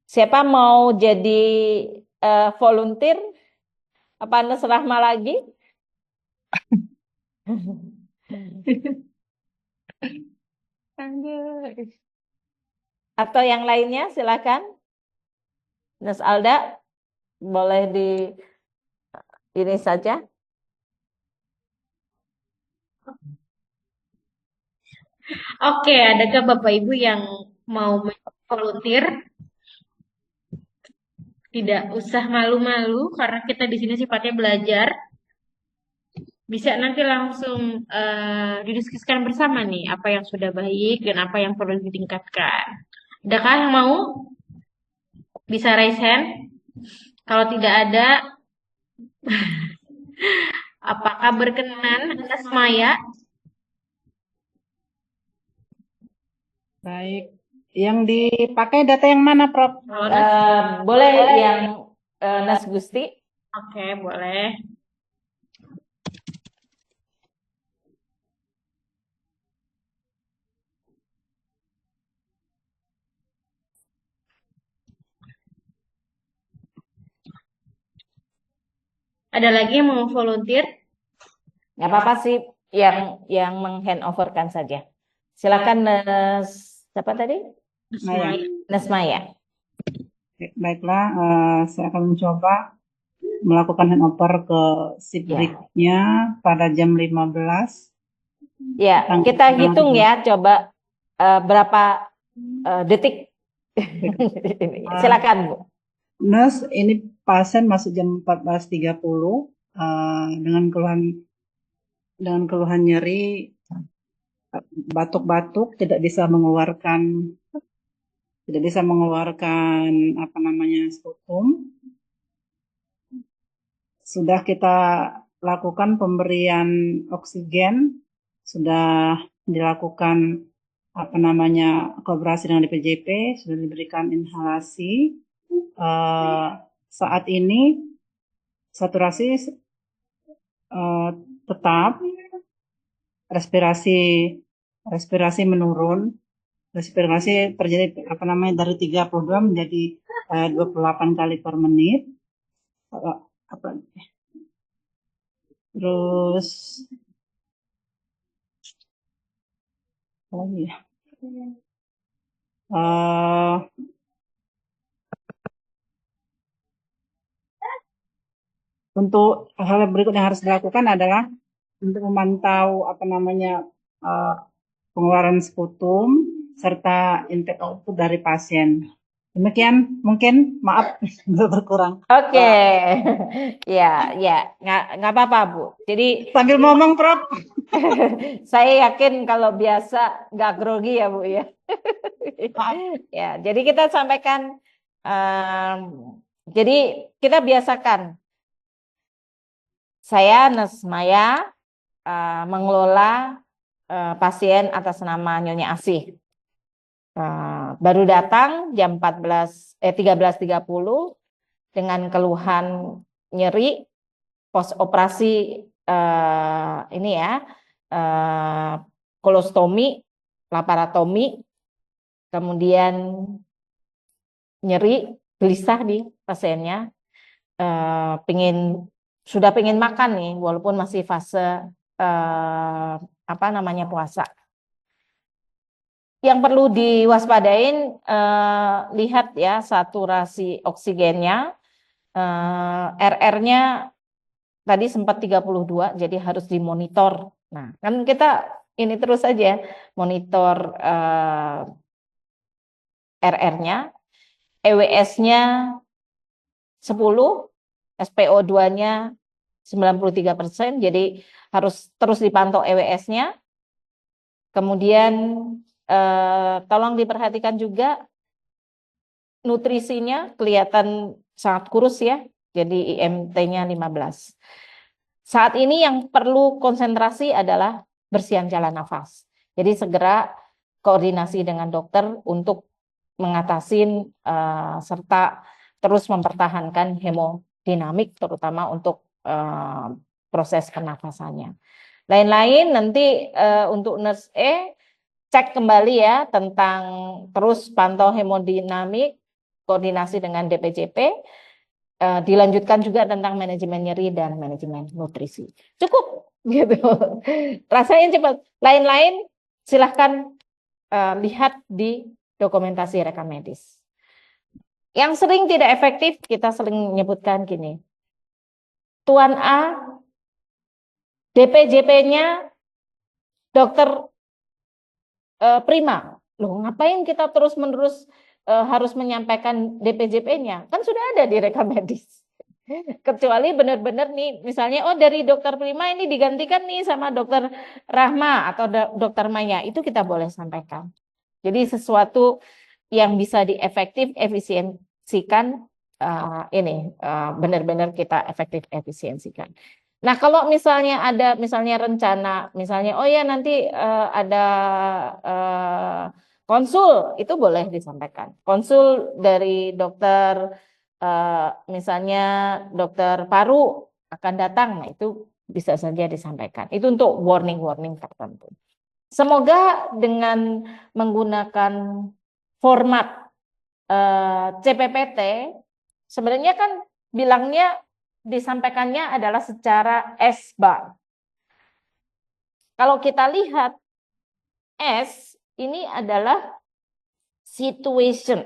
Siapa mau jadi volunteer? Apa Nurse Rahma lagi? Atau yang lainnya silakan. Nurse Alda, boleh di ini saja. Oke, adakah Bapak Ibu yang mau volunteer? Tidak usah malu-malu karena kita di sini sifatnya belajar. Bisa nanti langsung didiskusikan bersama nih apa yang sudah baik dan apa yang perlu ditingkatkan. Adakah yang mau? Bisa raise hand. Kalau tidak ada, apakah berkenan atas Maya? Baik. Yang dipakai data yang mana, Prof? Boleh yang Nas Gusti. Oke, boleh. Ada lagi yang mau volunteer? Nggak apa-apa sih, yang menghandoverkan saja. Silakan siapa tadi? Maya. Nes Maya. Baiklah, saya akan mencoba melakukan handover ke shift break-nya pada jam 15. Ya, kita hitung ya, coba berapa detik. Silakan, Bu. Nurse, ini pasien masuk jam 14.30 dengan keluhan nyeri, batuk-batuk, tidak bisa mengeluarkan apa namanya sputum. Sudah kita lakukan pemberian oksigen, sudah dilakukan apa namanya kolaborasi dengan DPJP, sudah diberikan inhalasi. Saat ini saturasi tetap, respirasi menurun, respirasi terjadi apa namanya dari 32 menjadi 28 kali per menit. Terus untuk hal berikut yang harus dilakukan adalah untuk memantau apa namanya pengeluaran sputum serta intake output dari pasien. Demikian, mungkin maaf berkurang. Oke, ya, nggak apa-apa, Bu. Jadi sambil ngomong, Prof. Saya yakin kalau biasa nggak grogi ya, Bu ya. Ya, jadi kita sampaikan Jadi kita biasakan. Saya Nurse Maya mengelola pasien atas nama Nyonya Asih. Baru datang jam 13.30 dengan keluhan nyeri pos operasi ini ya, kolostomi, laparotomi, kemudian nyeri, gelisah di pasiennya, sudah pengen makan nih, walaupun masih fase puasa. Yang perlu diwaspadain, lihat ya saturasi oksigennya, RR-nya tadi sempat 32, jadi harus dimonitor. Nah, kan kita ini terus aja monitor RR-nya, EWS-nya 10, SPO2-nya 93%, jadi harus terus dipantau EWS-nya. Kemudian tolong diperhatikan juga nutrisinya, kelihatan sangat kurus ya, jadi IMT-nya 15. Saat ini yang perlu konsentrasi adalah bersihan jalan nafas. Jadi segera koordinasi dengan dokter untuk mengatasi serta terus mempertahankan hemodinamik, terutama untuk proses pernafasannya. Lain-lain nanti untuk nurse E, cek kembali ya tentang terus pantau hemodinamik, koordinasi dengan DPJP, dilanjutkan juga tentang manajemen nyeri dan manajemen nutrisi. Cukup gitu. Rasain cepat. Lain-lain silahkan lihat di dokumentasi rekam medis. Yang sering tidak efektif kita sering menyebutkan gini. Tuan A, DPJP-nya dokter prima. Loh, ngapain kita terus-menerus harus menyampaikan DPJP-nya? Kan sudah ada di rekam medis. Kecuali benar-benar nih, misalnya dari dokter prima ini digantikan nih sama dokter Rahma atau dokter Maya, itu kita boleh sampaikan. Jadi sesuatu yang bisa efisiensikan ini benar-benar kita efisiensikan. Nah, kalau misalnya ada rencana, misalnya nanti ada konsul, itu boleh disampaikan. Konsul dari dokter, misalnya dokter paru akan datang, nah itu bisa saja disampaikan. Itu untuk warning-warning tertentu. Semoga dengan menggunakan format CPPT, sebenarnya kan bilangnya disampaikannya adalah secara S-bar. Kalau kita lihat S ini adalah situation.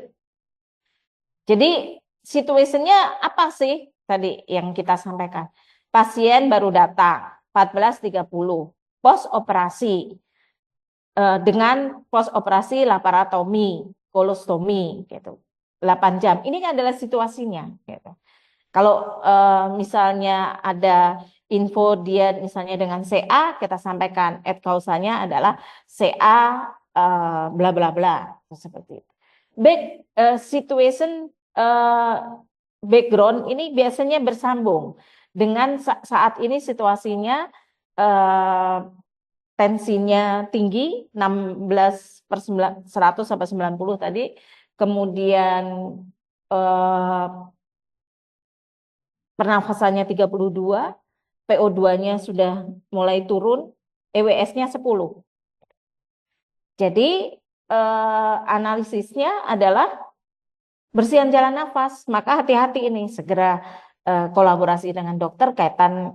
Jadi situationnya apa sih tadi yang kita sampaikan? Pasien baru datang 14.30, pos operasi dengan pos operasi laparotomi, kolostomi gitu. 8 jam. Ini adalah situasinya gitu. Kalau misalnya ada info dia misalnya dengan CA, kita sampaikan ad causanya adalah CA bla bla bla seperti itu. Situation background ini biasanya bersambung dengan saat ini situasinya tensinya tinggi 16/100 sampai 90 tadi, kemudian pernafasannya 32, PO2-nya sudah mulai turun, EWS-nya 10. Jadi analisisnya adalah bersihan jalan nafas, maka hati-hati ini, segera kolaborasi dengan dokter, kaitan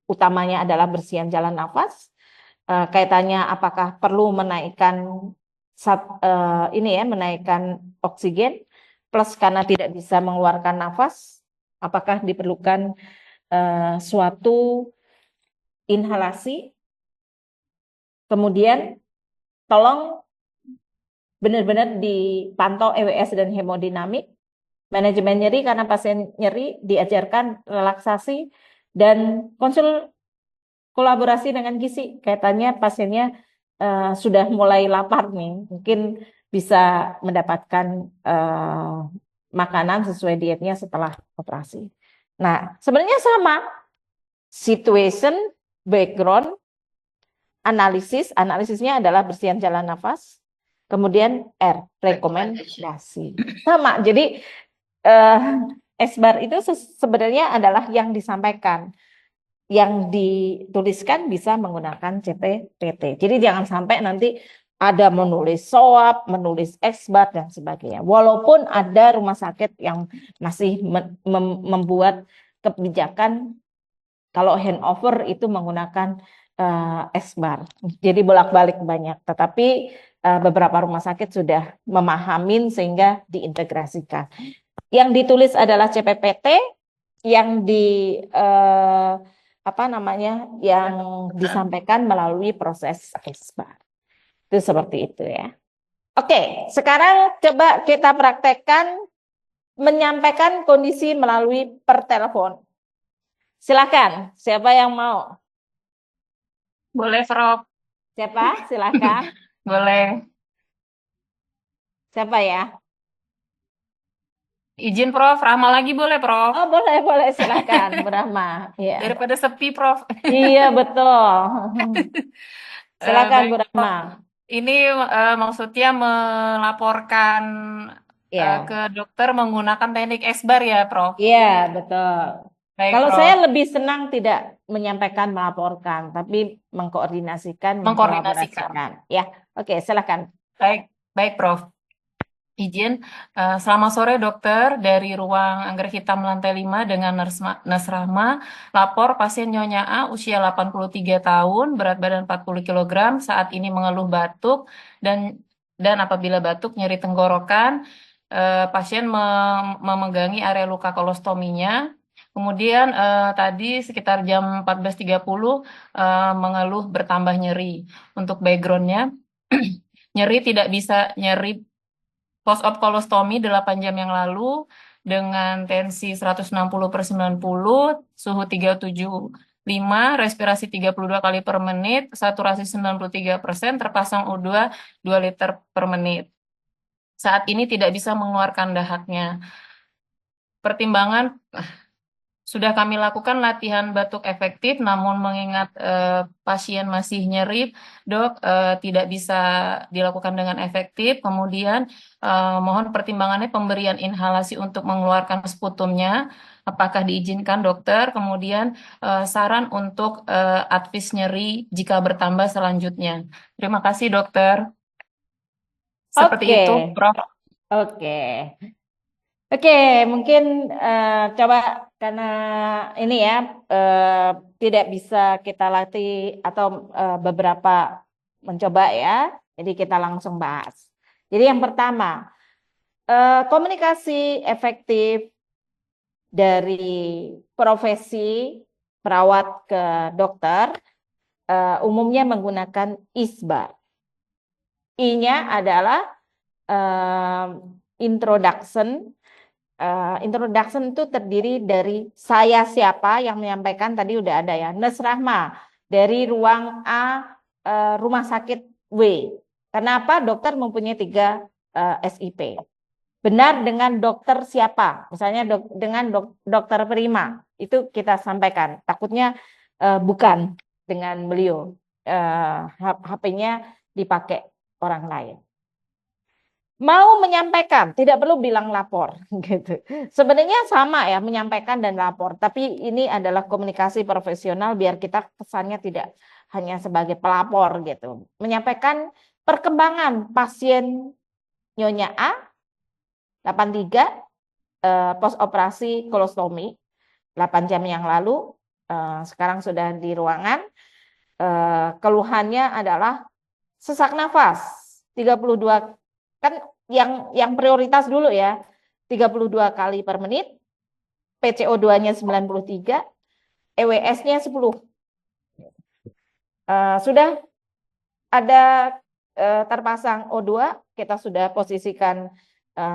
utamanya adalah bersihan jalan nafas, kaitannya apakah perlu menaikkan menaikkan oksigen, plus karena tidak bisa mengeluarkan nafas, apakah diperlukan suatu inhalasi. Kemudian tolong benar-benar dipantau EWS dan hemodinamik. Manajemen nyeri, karena pasien nyeri diajarkan relaksasi dan konsul kolaborasi dengan gizi. Kaitannya pasiennya sudah mulai lapar nih, mungkin bisa mendapatkan makanan sesuai dietnya setelah operasi. Nah, sebenarnya sama. Situation, background, analisisnya adalah bersihan jalan nafas, kemudian R, rekomendasi. Sama, jadi SBAR itu sebenarnya adalah yang disampaikan. Yang dituliskan bisa menggunakan CPPT. Jadi jangan sampai nanti ada menulis SOAP, menulis SBAR, dan sebagainya. Walaupun ada rumah sakit yang masih membuat kebijakan kalau handover itu menggunakan SBAR. Jadi bolak-balik banyak. Tetapi beberapa rumah sakit sudah memahamin sehingga diintegrasikan. Yang ditulis adalah CPPT, yang yang disampaikan melalui proses SBAR. Itu seperti itu ya. Oke, sekarang coba kita praktekkan menyampaikan kondisi melalui pertelepon. Silakan, siapa yang mau? Boleh, Prof. Siapa? Silakan. Boleh. Siapa ya? Izin, Prof. Rahma lagi boleh, Prof. Oh, boleh, silakan, Bu Rahma. Ya. Daripada sepi, Prof. Iya, betul. Silakan, Baik, Bu Prof. Rahma. Ini maksudnya melaporkan Ya. ke dokter menggunakan teknik SBAR ya, Prof? Iya, betul. Baik, Kalau Prof. saya lebih senang tidak menyampaikan melaporkan, tapi mengkoordinasikan, Mengkoordinasikan. mengkolaborasikan. Ya, oke, silakan. Baik, Prof. Izin, selamat sore dokter, dari ruang anggrek hitam lantai 5 dengan Nurse Rahma, lapor pasien Nyonya A usia 83 tahun, berat badan 40 kg, saat ini mengeluh batuk dan apabila batuk nyeri tenggorokan, pasien memegangi area luka kolostominya. Kemudian tadi sekitar jam 14.30 mengeluh bertambah nyeri. Untuk backgroundnya, nyeri post-op kolostomi 8 jam yang lalu dengan tensi 160/90, suhu 375, respirasi 32 kali per menit, saturasi 93%, terpasang O2 2 liter per menit. Saat ini tidak bisa mengeluarkan dahaknya. Pertimbangan sudah kami lakukan latihan batuk efektif, namun mengingat pasien masih nyeri, dok, tidak bisa dilakukan dengan efektif. Kemudian mohon pertimbangannya pemberian inhalasi untuk mengeluarkan sputumnya, apakah diizinkan dokter. Kemudian saran untuk advis nyeri jika bertambah selanjutnya. Terima kasih dokter. Seperti Oke. itu, Prof. Oke. Oke, mungkin coba karena ini ya tidak bisa kita latih atau beberapa mencoba ya, jadi kita langsung bahas. Jadi yang pertama, komunikasi efektif dari profesi perawat ke dokter umumnya menggunakan ISBAR. I-nya adalah introduction. Introduction itu terdiri dari saya siapa yang menyampaikan tadi udah ada ya. Nurse Rahma dari ruang A, rumah sakit W. Kenapa dokter mempunyai 3 SIP? Benar dengan dokter siapa? Misalnya dengan dokter Prima. Itu kita sampaikan. Takutnya bukan dengan beliau. HP-nya dipakai orang lain. Mau menyampaikan, tidak perlu bilang lapor gitu. Sebenarnya sama ya menyampaikan dan lapor, tapi ini adalah komunikasi profesional biar kita kesannya tidak hanya sebagai pelapor gitu. Menyampaikan perkembangan pasien Nyonya A 83 post operasi kolostomi 8 jam yang lalu, sekarang sudah di ruangan. Keluhannya adalah sesak nafas 32, kan yang prioritas dulu ya, 32 kali per menit, PCO2-nya 93, EWS-nya 10. Sudah ada terpasang O2, kita sudah posisikan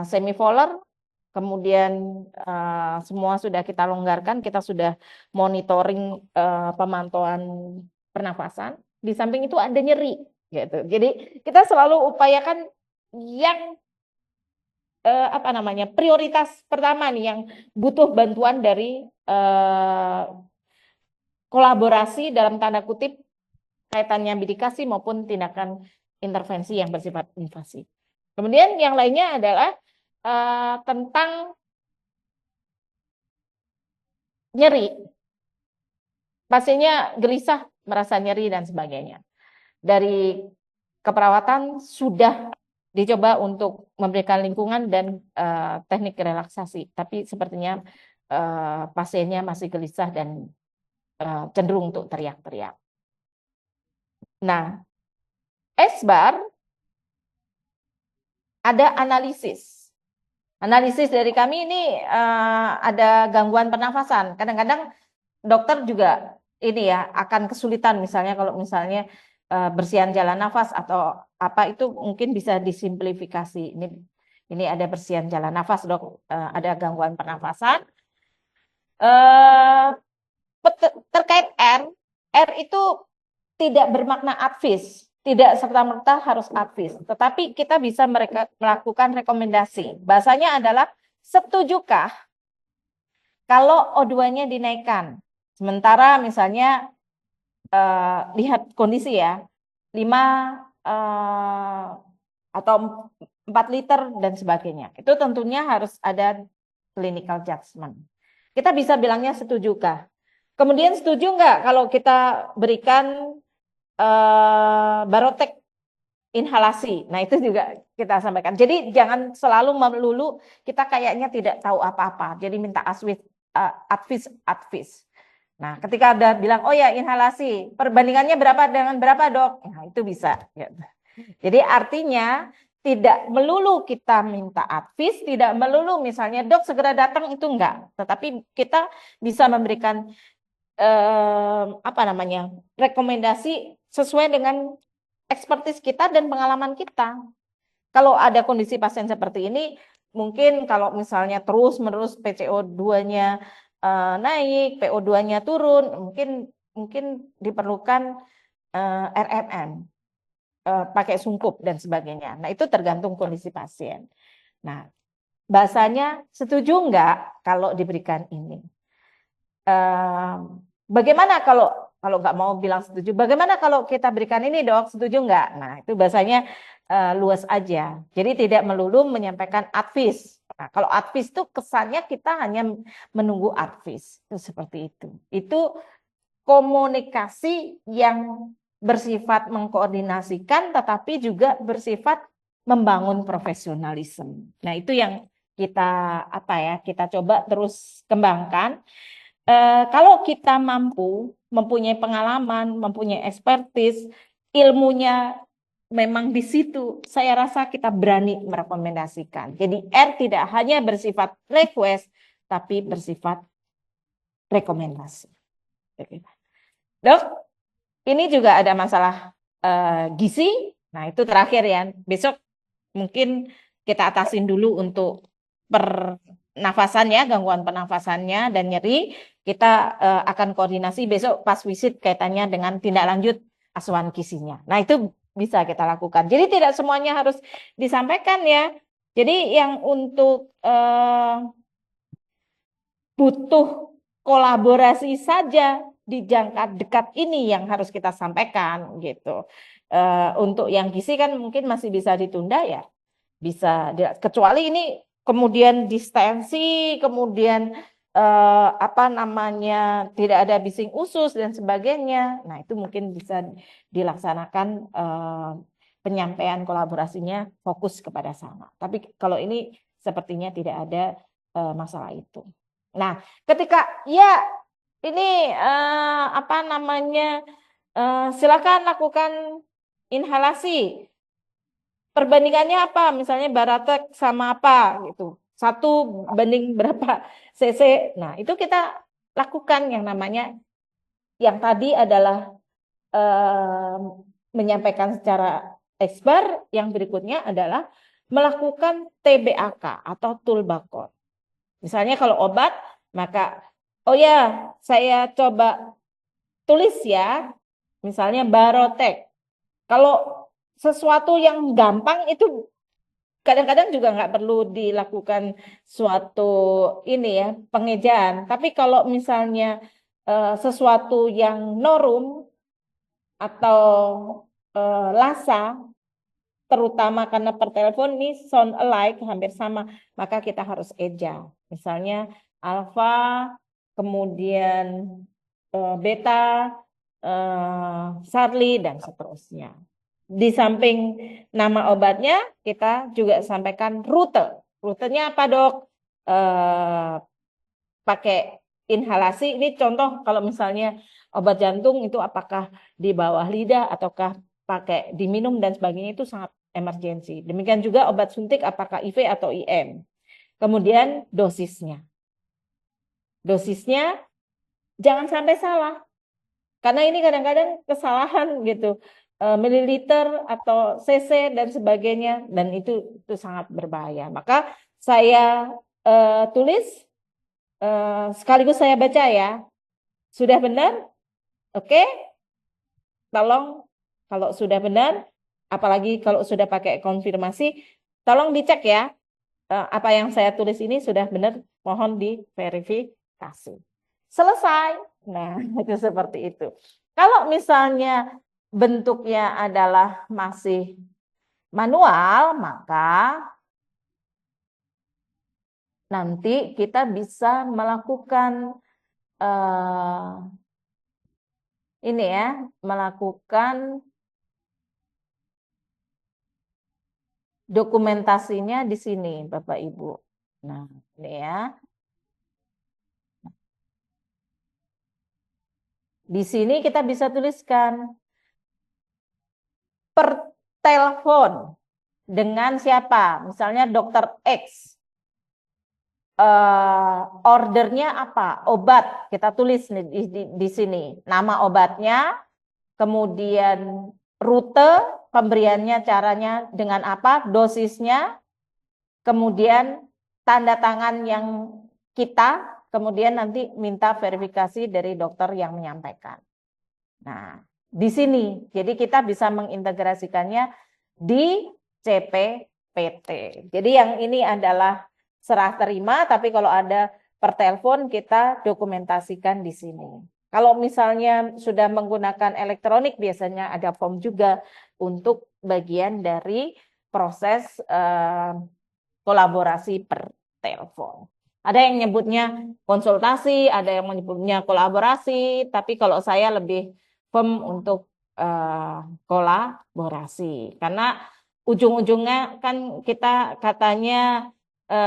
semivolar, kemudian semua sudah kita longgarkan, kita sudah monitoring pemantauan pernafasan. Di samping itu ada nyeri gitu. Jadi kita selalu upayakan yang apa namanya, prioritas pertama nih yang butuh bantuan dari kolaborasi dalam tanda kutip kaitannya medikasi maupun tindakan intervensi yang bersifat invasif. Kemudian yang lainnya adalah tentang nyeri. Pasiennya gelisah, merasa nyeri dan sebagainya. Dari keperawatan sudah dicoba untuk memberikan lingkungan dan teknik relaksasi, tapi sepertinya pasiennya masih gelisah dan cenderung untuk teriak-teriak. Nah, SBAR ada analisis. Analisis dari kami ini ada gangguan pernafasan. Kadang-kadang dokter juga ini ya akan kesulitan misalnya kalau misalnya bersihan jalan nafas atau apa itu mungkin bisa disimplifikasi. Ini ada bersihan jalan nafas dok, ada gangguan pernafasan. Terkait R itu tidak bermakna advis, tidak serta-merta harus advis, tetapi kita bisa melakukan rekomendasi. Bahasanya adalah setujukah kalau O2-nya dinaikkan. Sementara misalnya lihat kondisi ya, 5 atau 4 liter dan sebagainya. Itu tentunya harus ada clinical judgment. Kita bisa bilangnya setujukah. Kemudian setuju nggak kalau kita berikan barotek inhalasi. Nah itu juga kita sampaikan. Jadi jangan selalu melulu kita kayaknya tidak tahu apa-apa. Jadi minta advis. Nah ketika ada bilang oh ya inhalasi, perbandingannya berapa dengan berapa dok? Nah itu bisa. Jadi artinya tidak melulu kita minta advis, tidak melulu misalnya dok segera datang itu enggak. Tetapi kita bisa memberikan rekomendasi sesuai dengan ekspertis kita dan pengalaman kita. Kalau ada kondisi pasien seperti ini, mungkin kalau misalnya terus-menerus PCO2-nya naik, PO2-nya turun, mungkin diperlukan RMM, pakai sungkup dan sebagainya. Nah, itu tergantung kondisi pasien. Nah, bahasanya setuju nggak kalau diberikan ini? Bagaimana kalau nggak mau bilang setuju, bagaimana kalau kita berikan ini dok, setuju nggak? Nah itu bahasanya luas aja. Jadi tidak melulu menyampaikan advis. Nah kalau advis itu kesannya kita hanya menunggu advis. Itu seperti itu. Itu komunikasi yang bersifat mengkoordinasikan tetapi juga bersifat membangun profesionalisme. Nah itu yang kita coba terus kembangkan. Kalau kita mampu mempunyai pengalaman, mempunyai ekspertis, ilmunya memang di situ, saya rasa kita berani merekomendasikan. Jadi R tidak hanya bersifat request, tapi bersifat rekomendasi. Dok, ini juga ada masalah gizi. Nah itu terakhir ya. Besok mungkin kita atasin dulu untuk pernafasannya, gangguan pernafasannya dan nyeri. Kita akan koordinasi besok pas visit kaitannya dengan tindak lanjut asuhan gizinya. Nah itu bisa kita lakukan. Jadi tidak semuanya harus disampaikan ya. Jadi yang untuk butuh kolaborasi saja di jangka dekat ini yang harus kita sampaikan gitu. Untuk yang gizi kan mungkin masih bisa ditunda ya. Bisa kecuali ini kemudian distensi, kemudian tidak ada bising usus dan sebagainya. Nah, itu mungkin bisa dilaksanakan penyampaian kolaborasinya fokus kepada sana. Tapi kalau ini sepertinya tidak ada masalah itu. Nah, ketika ya ini silakan lakukan inhalasi. Perbandingannya apa? Misalnya Baratek sama apa gitu. 1 banding berapa cc. Nah, itu kita lakukan yang namanya yang tadi adalah menyampaikan secara eksper, yang berikutnya adalah melakukan TBAK atau tool barcode. Misalnya kalau obat, maka oh ya, saya coba tulis ya. Misalnya Barotek. Kalau sesuatu yang gampang itu kadang-kadang juga nggak perlu dilakukan suatu ini ya pengejaan. Tapi kalau misalnya sesuatu yang norum atau lasa, terutama karena per telepon ini sound alike hampir sama, maka kita harus eja. Misalnya alfa, kemudian beta, Charlie dan seterusnya. Di samping nama obatnya, kita juga sampaikan rute. Rutenya apa, Dok? Pakai inhalasi. Ini contoh kalau misalnya obat jantung itu apakah di bawah lidah ataukah pakai diminum dan sebagainya, itu sangat emergensi. Demikian juga obat suntik apakah IV atau IM. Kemudian dosisnya. Dosisnya jangan sampai salah. Karena ini kadang-kadang kesalahan gitu. Mililiter atau cc dan sebagainya, dan itu sangat berbahaya. Maka saya tulis sekaligus saya baca ya. Sudah benar? Oke? Tolong kalau sudah benar, apalagi kalau sudah pakai konfirmasi, tolong dicek ya. Apa yang saya tulis ini sudah benar, mohon diverifikasi. Selesai. Nah, itu seperti itu. Kalau misalnya bentuknya adalah masih manual, maka nanti kita bisa melakukan ini ya, melakukan dokumentasinya di sini, Bapak Ibu. Nah, ini ya. Di sini kita bisa tuliskan per telepon dengan siapa? Misalnya dokter X. Ordernya apa? Obat. Kita tulis di sini. Nama obatnya, kemudian rute pemberiannya, caranya dengan apa, dosisnya, kemudian tanda tangan yang kita, kemudian nanti minta verifikasi dari dokter yang menyampaikan. Nah, di sini, jadi kita bisa mengintegrasikannya di CPPT. Jadi yang ini adalah serah terima, tapi kalau ada per telepon kita dokumentasikan di sini. Kalau misalnya sudah menggunakan elektronik, biasanya ada form juga untuk bagian dari proses kolaborasi per telepon. Ada yang nyebutnya konsultasi, ada yang menyebutnya kolaborasi, tapi kalau saya lebih firm untuk kolaborasi. Karena ujung-ujungnya kan kita katanya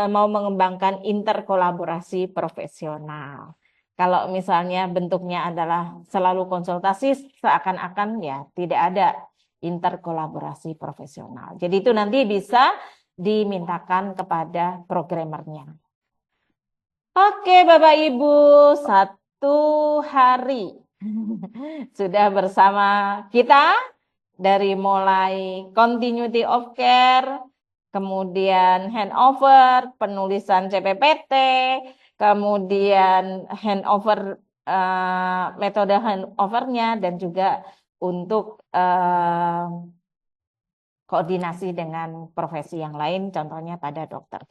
mau mengembangkan interkolaborasi profesional. Kalau misalnya bentuknya adalah selalu konsultasi, seakan-akan ya tidak ada interkolaborasi profesional. Jadi itu nanti bisa dimintakan kepada programmernya. Oke, Bapak Ibu, 1 hari sudah bersama kita dari mulai continuity of care, kemudian handover, penulisan CPPT, kemudian handover, metode handovernya, dan juga untuk koordinasi dengan profesi yang lain, contohnya pada dokter.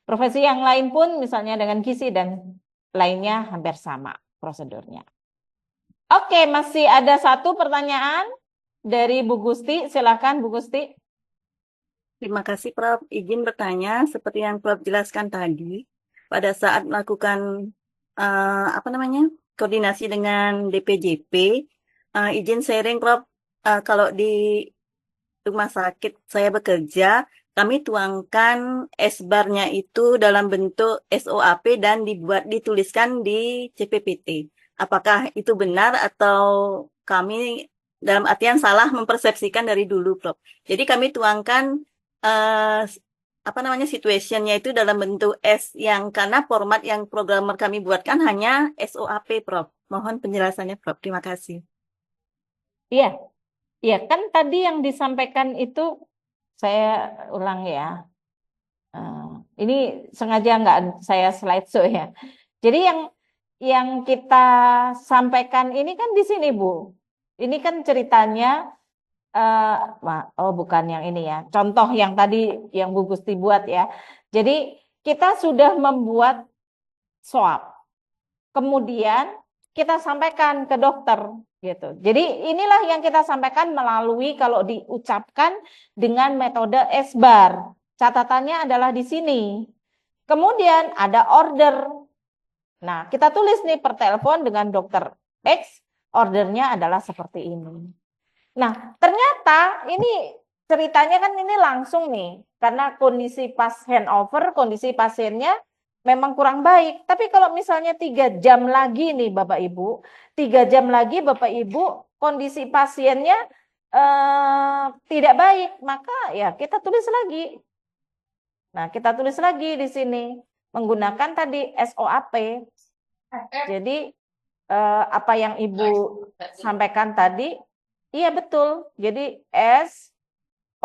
Profesi yang lain pun misalnya dengan gizi dan lainnya hampir sama prosedurnya. Oke, masih ada 1 pertanyaan dari Bu Gusti. Silakan Bu Gusti. Terima kasih, Prof. Izin bertanya, seperti yang Prof jelaskan tadi, pada saat melakukan koordinasi dengan DPJP, izin sharing, Prof. Kalau di rumah sakit saya bekerja, kami tuangkan S-bar-nya itu dalam bentuk SOAP dan dituliskan di CPPT. Apakah itu benar atau kami dalam artian salah mempersepsikan dari dulu, Prof? Jadi kami tuangkan situation-nya itu dalam bentuk S, yang karena format yang programmer kami buatkan hanya SOAP, Prof. Mohon penjelasannya, Prof. Terima kasih. Iya, iya kan tadi yang disampaikan itu, saya ulang ya. Ini sengaja nggak saya slideshow ya. Jadi yang kita sampaikan ini kan di sini, Bu. Ini kan ceritanya Oh bukan yang ini ya. Contoh yang tadi yang Bu Gusti buat ya. Jadi kita sudah membuat swab. Kemudian kita sampaikan ke dokter gitu. Jadi inilah yang kita sampaikan melalui kalau diucapkan dengan metode SBAR. Catatannya adalah di sini. Kemudian ada order. Nah, kita tulis nih per telepon dengan dokter X, ordernya adalah seperti ini. Nah, ternyata ini ceritanya kan ini langsung nih, karena kondisi pas handover, kondisi pasiennya memang kurang baik. Tapi kalau misalnya 3 jam lagi nih Bapak Ibu, 3 jam lagi Bapak Ibu, kondisi pasiennya tidak baik, maka ya kita tulis lagi. Nah, kita tulis lagi di sini, menggunakan tadi SOAP. Jadi apa yang Ibu sampaikan tadi, iya betul. Jadi SOAP.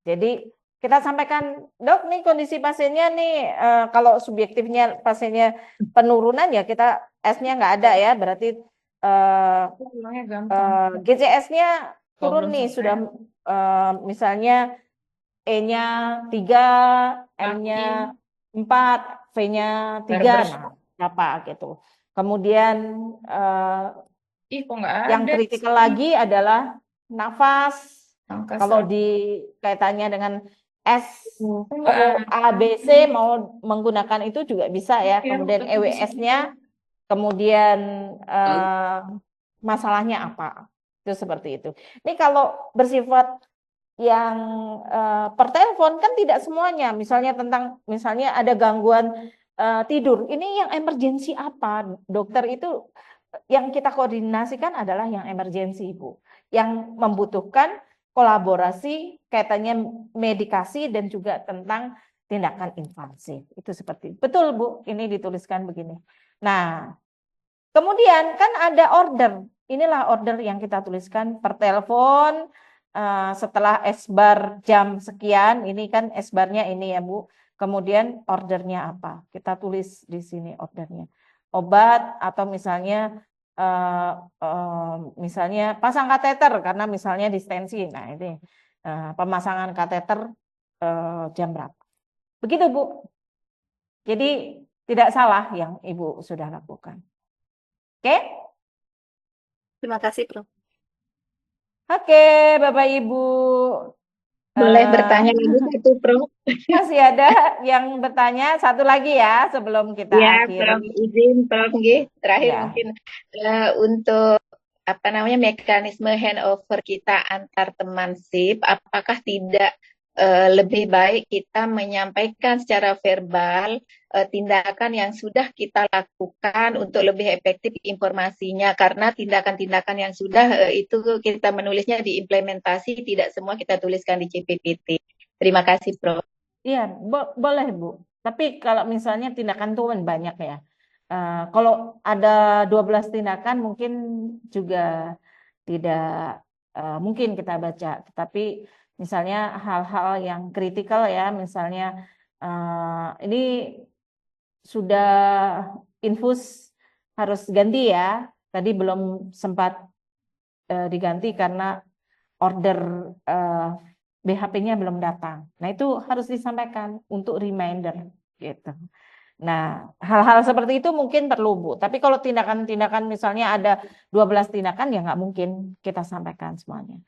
Jadi kita sampaikan, dok nih kondisi pasiennya nih, kalau subjektifnya pasiennya penurunan ya kita S-nya nggak ada ya, berarti GCS-nya turun nih, sudah misalnya E-nya 3, M-nya 4, V-nya 3, nah berapa gitu. Kemudian kok nggak yang ada? kritikal lagi adalah nafas. Angka Kalau satu. di kaitannya dengan SOABC mau menggunakan itu juga bisa ya. Kemudian EWS-nya, kemudian masalahnya apa. Itu seperti itu. Ini kalau bersifat yang per telepon kan tidak semuanya. Misalnya misalnya ada gangguan tidur. Ini yang emergensi apa? Dokter itu yang kita koordinasikan adalah yang emergensi, Bu. Yang membutuhkan kolaborasi kaitannya medikasi dan juga tentang tindakan invasif. Itu seperti betul, Bu. Ini dituliskan begini. Nah, kemudian kan ada order. Inilah order yang kita tuliskan per telepon. Setelah SBAR jam sekian, ini kan SBAR-nya ini ya Bu. Kemudian ordernya apa? Kita tulis di sini ordernya. Obat atau misalnya pasang kateter karena misalnya distensi. Nah ini pemasangan kateter jam berapa? Begitu Bu. Jadi tidak salah yang Ibu sudah lakukan. Oke? Terima kasih, Prof. Oke, Bapak Ibu. Boleh bertanya lagi satu, Prof? Masih ada yang bertanya satu lagi ya sebelum kita Ya, akhiri. Prof, izin, Prof, nggih. Terakhir Ya. mungkin untuk mekanisme handover kita antar teman SIP, apakah tidak lebih baik kita menyampaikan secara verbal tindakan yang sudah kita lakukan untuk lebih efektif informasinya, karena tindakan-tindakan yang sudah itu kita menulisnya di implementasi, tidak semua kita tuliskan di CPPT. Terima kasih, Prof. Iya, boleh Bu. Tapi kalau misalnya tindakan itu kan banyak ya. Kalau ada 12 tindakan mungkin juga tidak mungkin kita baca. Tetapi misalnya hal-hal yang kritikal ya, misalnya ini sudah infus harus ganti ya. Tadi belum sempat diganti karena order BHP-nya belum datang. Nah, itu harus disampaikan untuk reminder gitu. Nah, hal-hal seperti itu mungkin perlu, Bu. Tapi kalau tindakan-tindakan misalnya ada 12 tindakan ya nggak mungkin kita sampaikan semuanya.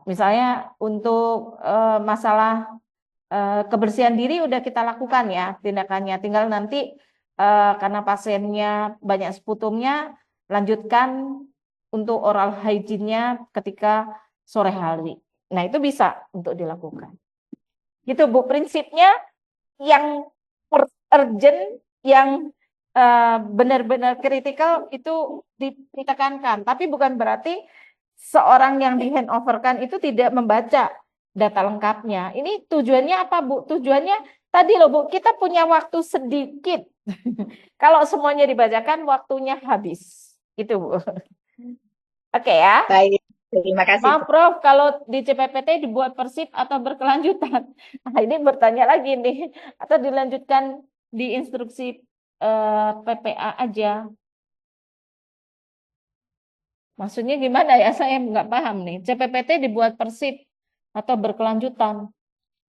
Misalnya untuk masalah kebersihan diri udah kita lakukan ya tindakannya. Tinggal nanti karena pasiennya banyak sputumnya, lanjutkan untuk oral hygiene-nya ketika sore hari. Nah, itu bisa untuk dilakukan. Gitu, Bu. Prinsipnya yang urgent, yang benar-benar kritikal itu ditekankan. Tapi bukan berarti seorang yang di handoverkan itu tidak membaca data lengkapnya. Ini tujuannya apa, Bu? Tujuannya tadi loh, Bu, kita punya waktu sedikit. Kalau semuanya dibacakan, waktunya habis. Itu, Bu. Oke ya. Baik, terima kasih. Maaf, Prof, kalau di CPPT dibuat persip atau berkelanjutan. Nah, ini bertanya lagi nih. Atau dilanjutkan di instruksi PPA aja. Maksudnya gimana ya? Saya nggak paham nih. CPPT dibuat persip atau berkelanjutan.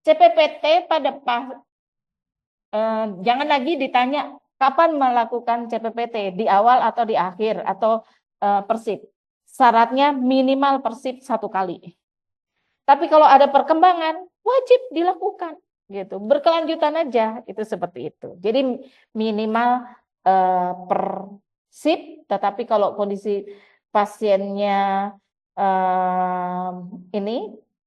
CPPT jangan lagi ditanya kapan melakukan CPPT, di awal atau di akhir atau persip. Syaratnya minimal persip 1 kali. Tapi kalau ada perkembangan, wajib dilakukan. Gitu. Berkelanjutan aja, itu seperti itu. Jadi minimal persip, tetapi kalau kondisi pasiennya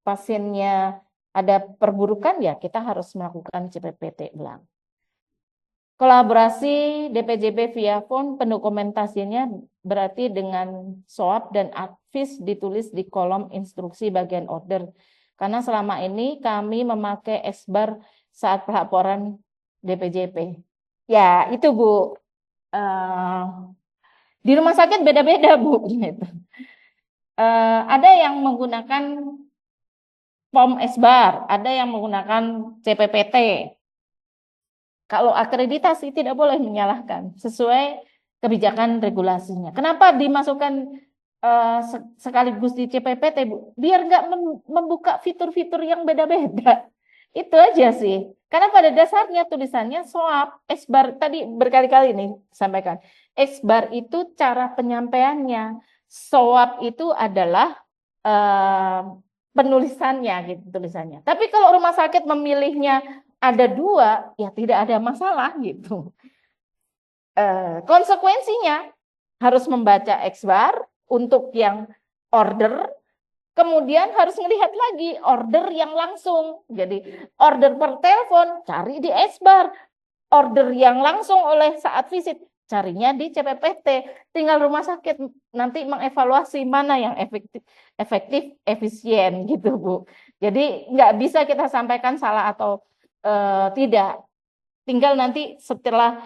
pasiennya ada perburukan, ya kita harus melakukan CPPT ulang. Kolaborasi DPJP via phone, pendokumentasinya berarti dengan SOAP dan advis ditulis di kolom instruksi bagian order. Karena selama ini kami memakai SBAR saat pelaporan DPJP. Ya, itu Bu. Di rumah sakit beda-beda Bu. Gitu. Ada yang menggunakan form SBAR, ada yang menggunakan CPPT. Kalau akreditasi tidak boleh menyalahkan sesuai kebijakan regulasinya. Kenapa dimasukkan sekaligus di CPPT, Bu? Biar nggak membuka fitur-fitur yang beda-beda. Itu aja sih. Karena pada dasarnya tulisannya SOAP, SBAR tadi berkali-kali nih sampaikan. SBAR itu cara penyampaiannya. SOAP itu adalah penulisannya gitu tulisannya. Tapi kalau rumah sakit memilihnya ada 2, ya tidak ada masalah gitu. Konsekuensinya harus membaca SBAR untuk yang order, kemudian harus melihat lagi order yang langsung. Jadi order per telepon cari di SBAR, order yang langsung oleh saat visit carinya di CPPT. Tinggal rumah sakit nanti mengevaluasi mana yang efektif, efisien gitu Bu. Jadi nggak bisa kita sampaikan salah atau tidak. Tinggal nanti setelah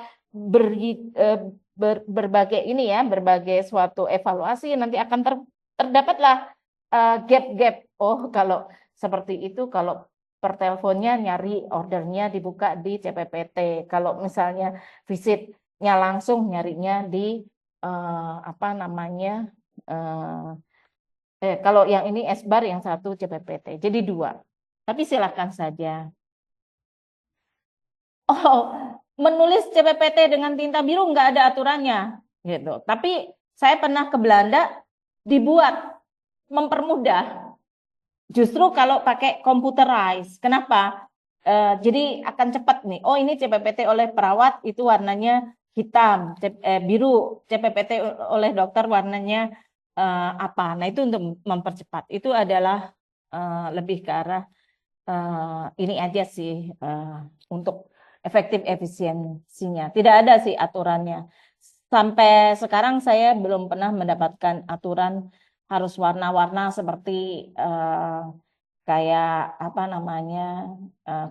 berbagai berbagai suatu evaluasi nanti akan terdapatlah gap-gap. Oh, kalau seperti itu, kalau per teleponnya nyari ordernya dibuka di CPPT. Kalau misalnya visitnya langsung nyarinya di kalau yang ini SBAR, yang satu CPPT. Jadi 2. Tapi silakan saja. Oh, menulis CPPT dengan tinta biru nggak ada aturannya, gitu. Tapi saya pernah ke Belanda, dibuat mempermudah. Justru kalau pakai computerized, kenapa? Jadi akan cepat nih. Oh, ini CPPT oleh perawat itu warnanya hitam, biru. CPPT oleh dokter warnanya apa? Nah, itu untuk mempercepat. Itu adalah lebih ke arah ini aja sih untuk efektif efisiensinya. Tidak ada sih aturannya. Sampai sekarang saya belum pernah mendapatkan aturan harus warna-warna seperti kayak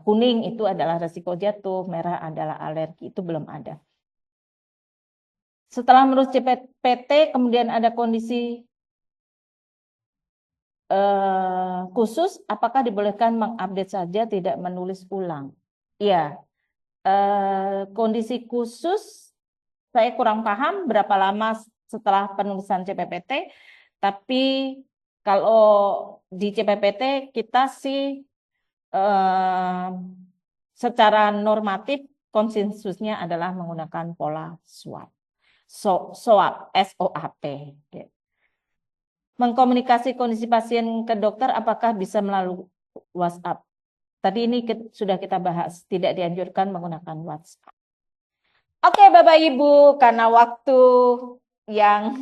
kuning itu adalah resiko jatuh, merah adalah alergi, itu belum ada. Setelah menulis CPPT kemudian ada kondisi khusus, apakah dibolehkan mengupdate saja tidak menulis ulang? Iya. Kondisi khusus saya kurang paham berapa lama setelah penulisan CPPT, tapi kalau di CPPT kita sih secara normatif konsensusnya adalah menggunakan pola SWAP. SOAP, SOAP. Mengkomunikasi kondisi pasien ke dokter apakah bisa melalui WhatsApp? Tadi ini sudah kita bahas, tidak dianjurkan menggunakan WhatsApp. Oke Bapak Ibu, karena waktu yang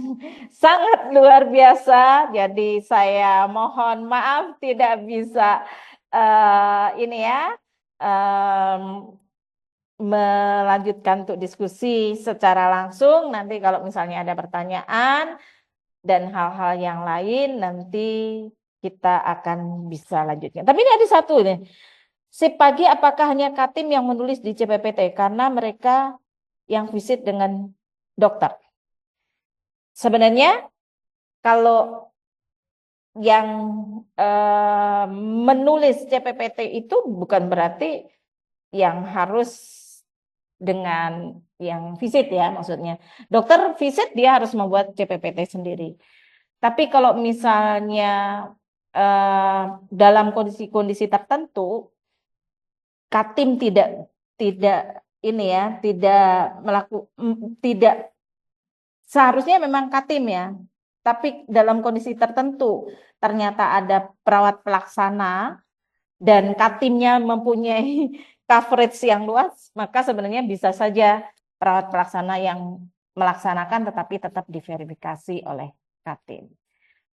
sangat luar biasa, jadi saya mohon maaf tidak bisa melanjutkan untuk diskusi secara langsung. Nanti kalau misalnya ada pertanyaan dan hal-hal yang lain, nanti kita akan bisa lanjutkan. Tapi ini ada satu nih. Sip pagi apakah hanya Katim yang menulis di CPPT? Karena mereka yang visit dengan dokter. Sebenarnya kalau yang menulis CPPT itu bukan berarti yang harus dengan yang visit ya maksudnya. Dokter visit dia harus membuat CPPT sendiri. Tapi kalau misalnya dalam kondisi-kondisi tertentu, Katim tidak ini ya, tidak seharusnya memang Katim ya. Tapi dalam kondisi tertentu ternyata ada perawat pelaksana dan Katimnya mempunyai coverage yang luas, maka sebenarnya bisa saja perawat pelaksana yang melaksanakan tetapi tetap diverifikasi oleh Katim.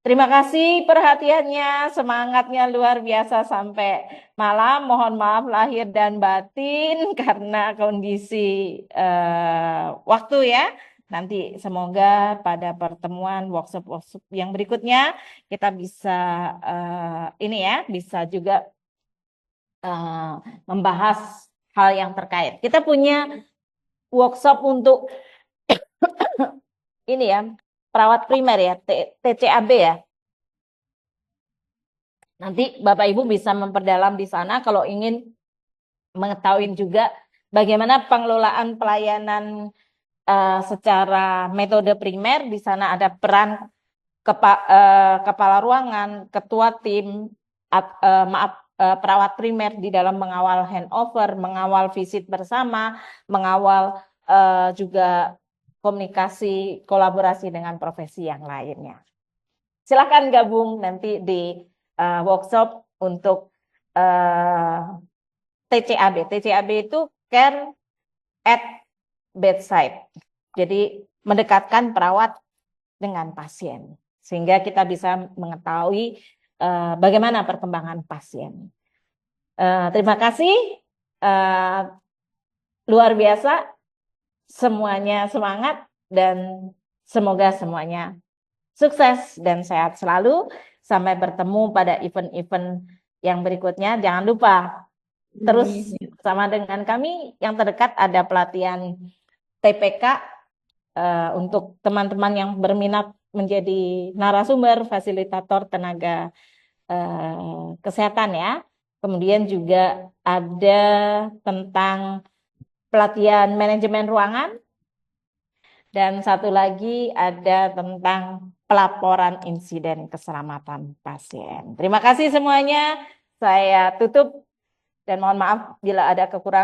Terima kasih perhatiannya, semangatnya luar biasa sampai malam. Mohon maaf lahir dan batin karena kondisi waktu ya. Nanti semoga pada pertemuan workshop yang berikutnya kita bisa ini ya, bisa juga membahas hal yang terkait. Kita punya workshop untuk ini ya, perawat primer ya, TCAB ya. Nanti Bapak Ibu bisa memperdalam di sana kalau ingin mengetahui juga bagaimana pengelolaan pelayanan secara metode primer. Di sana ada peran kepala ruangan, ketua tim, perawat primer di dalam mengawal handover, mengawal visit bersama, mengawal juga komunikasi kolaborasi dengan profesi yang lainnya. Silakan gabung nanti di workshop untuk TCAB. TCAB itu Care at Bedside. Jadi mendekatkan perawat dengan pasien sehingga kita bisa mengetahui bagaimana perkembangan pasien. Terima kasih, luar biasa, semuanya semangat dan semoga semuanya sukses dan sehat selalu. Sampai bertemu pada event-event yang berikutnya. Jangan lupa terus bersama dengan kami yang terdekat ada pelatihan TPK untuk teman-teman yang berminat menjadi narasumber fasilitator tenaga kesehatan ya. Kemudian juga ada tentang pelatihan manajemen ruangan. Dan satu lagi ada tentang pelaporan insiden keselamatan pasien. Terima kasih semuanya. Saya tutup dan mohon maaf bila ada kekurangan.